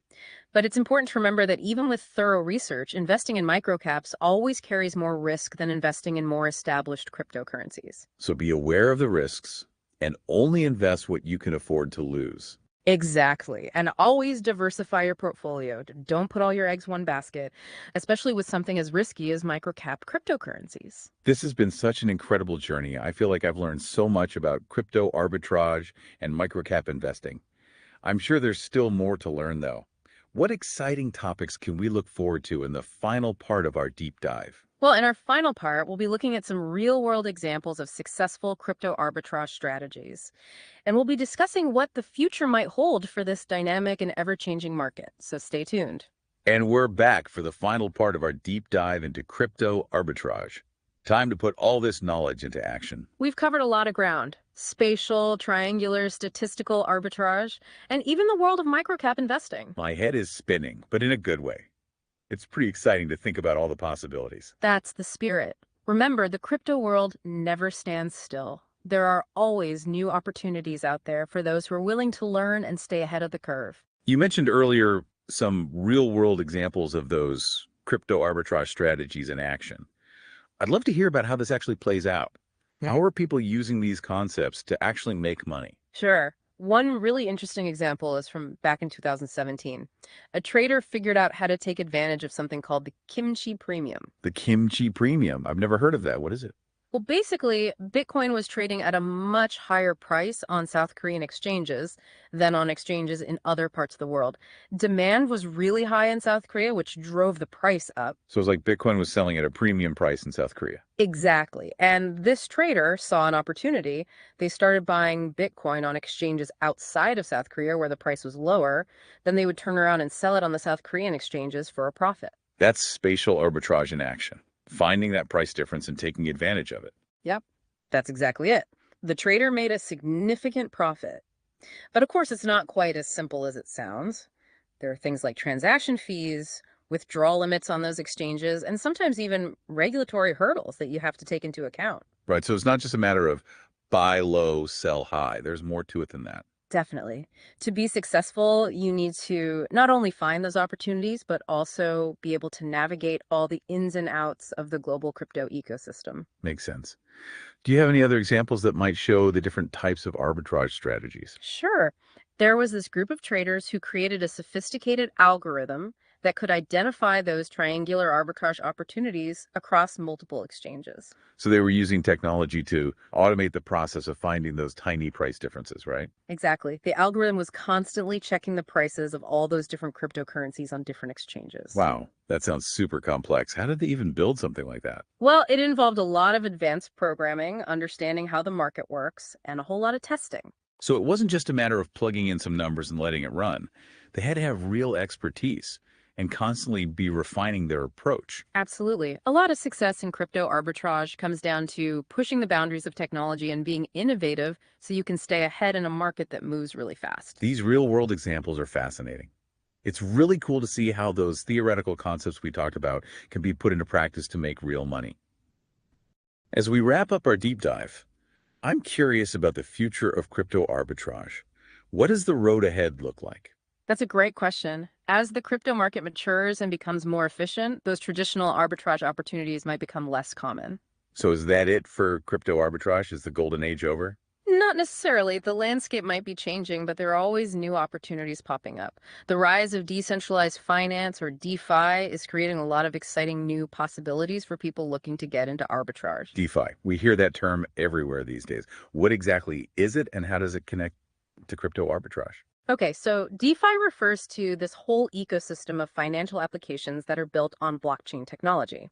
But it's important to remember that even with thorough research, investing in microcaps always carries more risk than investing in more established cryptocurrencies. So be aware of the risks and only invest what you can afford to lose. Exactly. And always diversify your portfolio. Don't put all your eggs in one basket, especially with something as risky as microcap cryptocurrencies. This has been such an incredible journey. I feel like I've learned so much about crypto arbitrage and microcap investing. I'm sure there's still more to learn, though. What exciting topics can we look forward to in the final part of our deep dive? Well, in our final part, we'll be looking at some real-world examples of successful crypto arbitrage strategies. And we'll be discussing what the future might hold for this dynamic and ever-changing market. So stay tuned. And we're back for the final part of our deep dive into crypto arbitrage. Time to put all this knowledge into action. We've covered a lot of ground. Spatial, triangular, statistical arbitrage, and even the world of microcap investing. My head is spinning, but in a good way. It's pretty exciting to think about all the possibilities. That's the spirit. Remember, the crypto world never stands still. There are always new opportunities out there for those who are willing to learn and stay ahead of the curve. You mentioned earlier some real-world examples of those crypto arbitrage strategies in action. I'd love to hear about how this actually plays out. How are people using these concepts to actually make money? Sure. One really interesting example is from back in 2017. A trader figured out how to take advantage of something called the kimchi premium. The kimchi premium. I've never heard of that. What is it? Well, basically, Bitcoin was trading at a much higher price on South Korean exchanges than on exchanges in other parts of the world. Demand was really high in South Korea, which drove the price up. So it's like Bitcoin was selling at a premium price in South Korea. Exactly. And this trader saw an opportunity. They started buying Bitcoin on exchanges outside of South Korea where the price was lower. Then they would turn around and sell it on the South Korean exchanges for a profit. That's spatial arbitrage in action. Finding that price difference and taking advantage of it. Yep, that's exactly it. The trader made a significant profit. But of course, it's not quite as simple as it sounds. There are things like transaction fees, withdrawal limits on those exchanges, and sometimes even regulatory hurdles that you have to take into account. Right. So it's not just a matter of buy low, sell high. There's more to it than that. Definitely. To be successful, you need to not only find those opportunities, but also be able to navigate all the ins and outs of the global crypto ecosystem. Makes sense. Do you have any other examples that might show the different types of arbitrage strategies? Sure. There was this group of traders who created a sophisticated algorithm that could identify those triangular arbitrage opportunities across multiple exchanges. So they were using technology to automate the process of finding those tiny price differences, right? Exactly. The algorithm was constantly checking the prices of all those different cryptocurrencies on different exchanges. Wow, that sounds super complex. How did they even build something like that? Well, it involved a lot of advanced programming, understanding how the market works, and a whole lot of testing. So it wasn't just a matter of plugging in some numbers and letting it run. They had to have real expertise and constantly be refining their approach. Absolutely. A lot of success in crypto arbitrage comes down to pushing the boundaries of technology and being innovative so you can stay ahead in a market that moves really fast. These real-world examples are fascinating. It's really cool to see how those theoretical concepts we talked about can be put into practice to make real money. As we wrap up our deep dive, I'm curious about the future of crypto arbitrage. What does the road ahead look like? That's a great question. As the crypto market matures and becomes more efficient, those traditional arbitrage opportunities might become less common. So is that it for crypto arbitrage? Is the golden age over? Not necessarily. The landscape might be changing, but there are always new opportunities popping up. The rise of decentralized finance, or DeFi, is creating a lot of exciting new possibilities for people looking to get into arbitrage. DeFi. We hear that term everywhere these days. What exactly is it, and how does it connect to crypto arbitrage? Okay, so DeFi refers to this whole ecosystem of financial applications that are built on blockchain technology.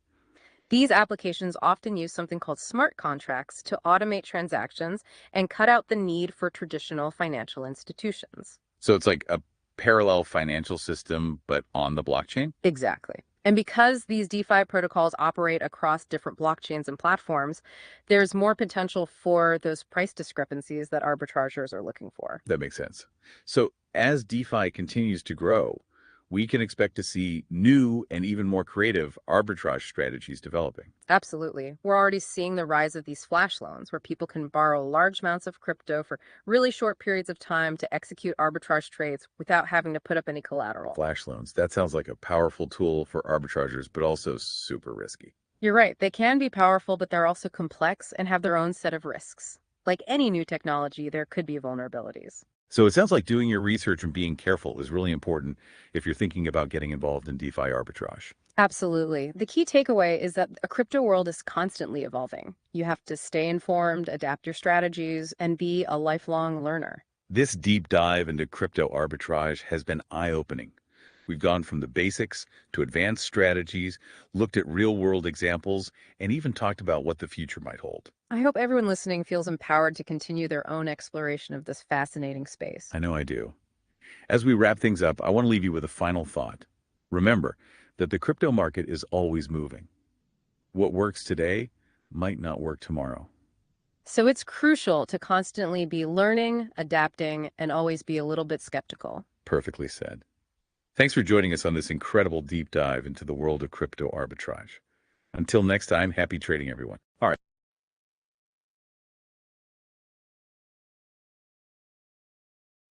These applications often use something called smart contracts to automate transactions and cut out the need for traditional financial institutions. So it's like a parallel financial system, but on the blockchain? Exactly. And because these DeFi protocols operate across different blockchains and platforms, there's more potential for those price discrepancies that arbitrageurs are looking for. That makes sense. So as DeFi continues to grow, we can expect to see new and even more creative arbitrage strategies developing. Absolutely. We're already seeing the rise of these flash loans where people can borrow large amounts of crypto for really short periods of time to execute arbitrage trades without having to put up any collateral. Flash loans. That sounds like a powerful tool for arbitrageurs, but also super risky. You're right. They can be powerful, but they're also complex and have their own set of risks. Like any new technology, there could be vulnerabilities. So it sounds like doing your research and being careful is really important if you're thinking about getting involved in DeFi arbitrage. Absolutely. The key takeaway is that a crypto world is constantly evolving. You have to stay informed, adapt your strategies, and be a lifelong learner. This deep dive into crypto arbitrage has been eye-opening. We've gone from the basics to advanced strategies, looked at real-world examples, and even talked about what the future might hold. I hope everyone listening feels empowered to continue their own exploration of this fascinating space. I know I do. As we wrap things up, I want to leave you with a final thought. Remember that the crypto market is always moving. What works today might not work tomorrow. So it's crucial to constantly be learning, adapting, and always be a little bit skeptical. Perfectly said. Thanks for joining us on this incredible deep dive into the world of crypto arbitrage. Until next time, happy trading, everyone. All right.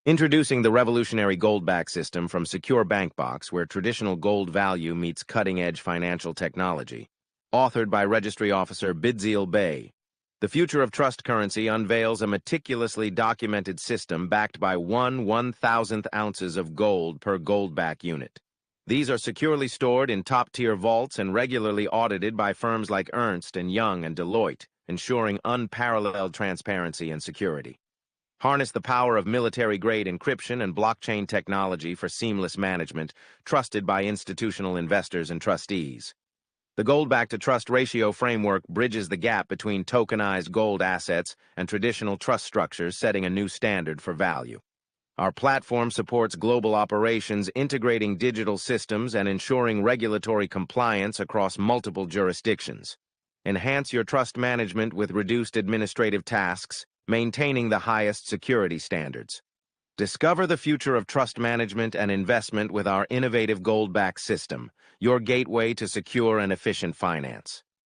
Introducing the revolutionary gold-backed system from SecureBankBox, where traditional gold value meets cutting-edge financial technology. Authored by Registry Officer Bidzeel Bey. The future of trust currency unveils a meticulously documented system backed by 1/1000th ounces of gold per gold-back unit. These are securely stored in top-tier vaults and regularly audited by firms like Ernst & Young and Deloitte, ensuring unparalleled transparency and security. Harness the power of military-grade encryption and blockchain technology for seamless management, trusted by institutional investors and trustees. The gold-back-to-trust ratio framework bridges the gap between tokenized gold assets and traditional trust structures, setting a new standard for value. Our platform supports global operations, integrating digital systems and ensuring regulatory compliance across multiple jurisdictions. Enhance your trust management with reduced administrative tasks, maintaining the highest security standards. Discover the future of trust management and investment with our innovative gold-backed system, your gateway to secure and efficient finance.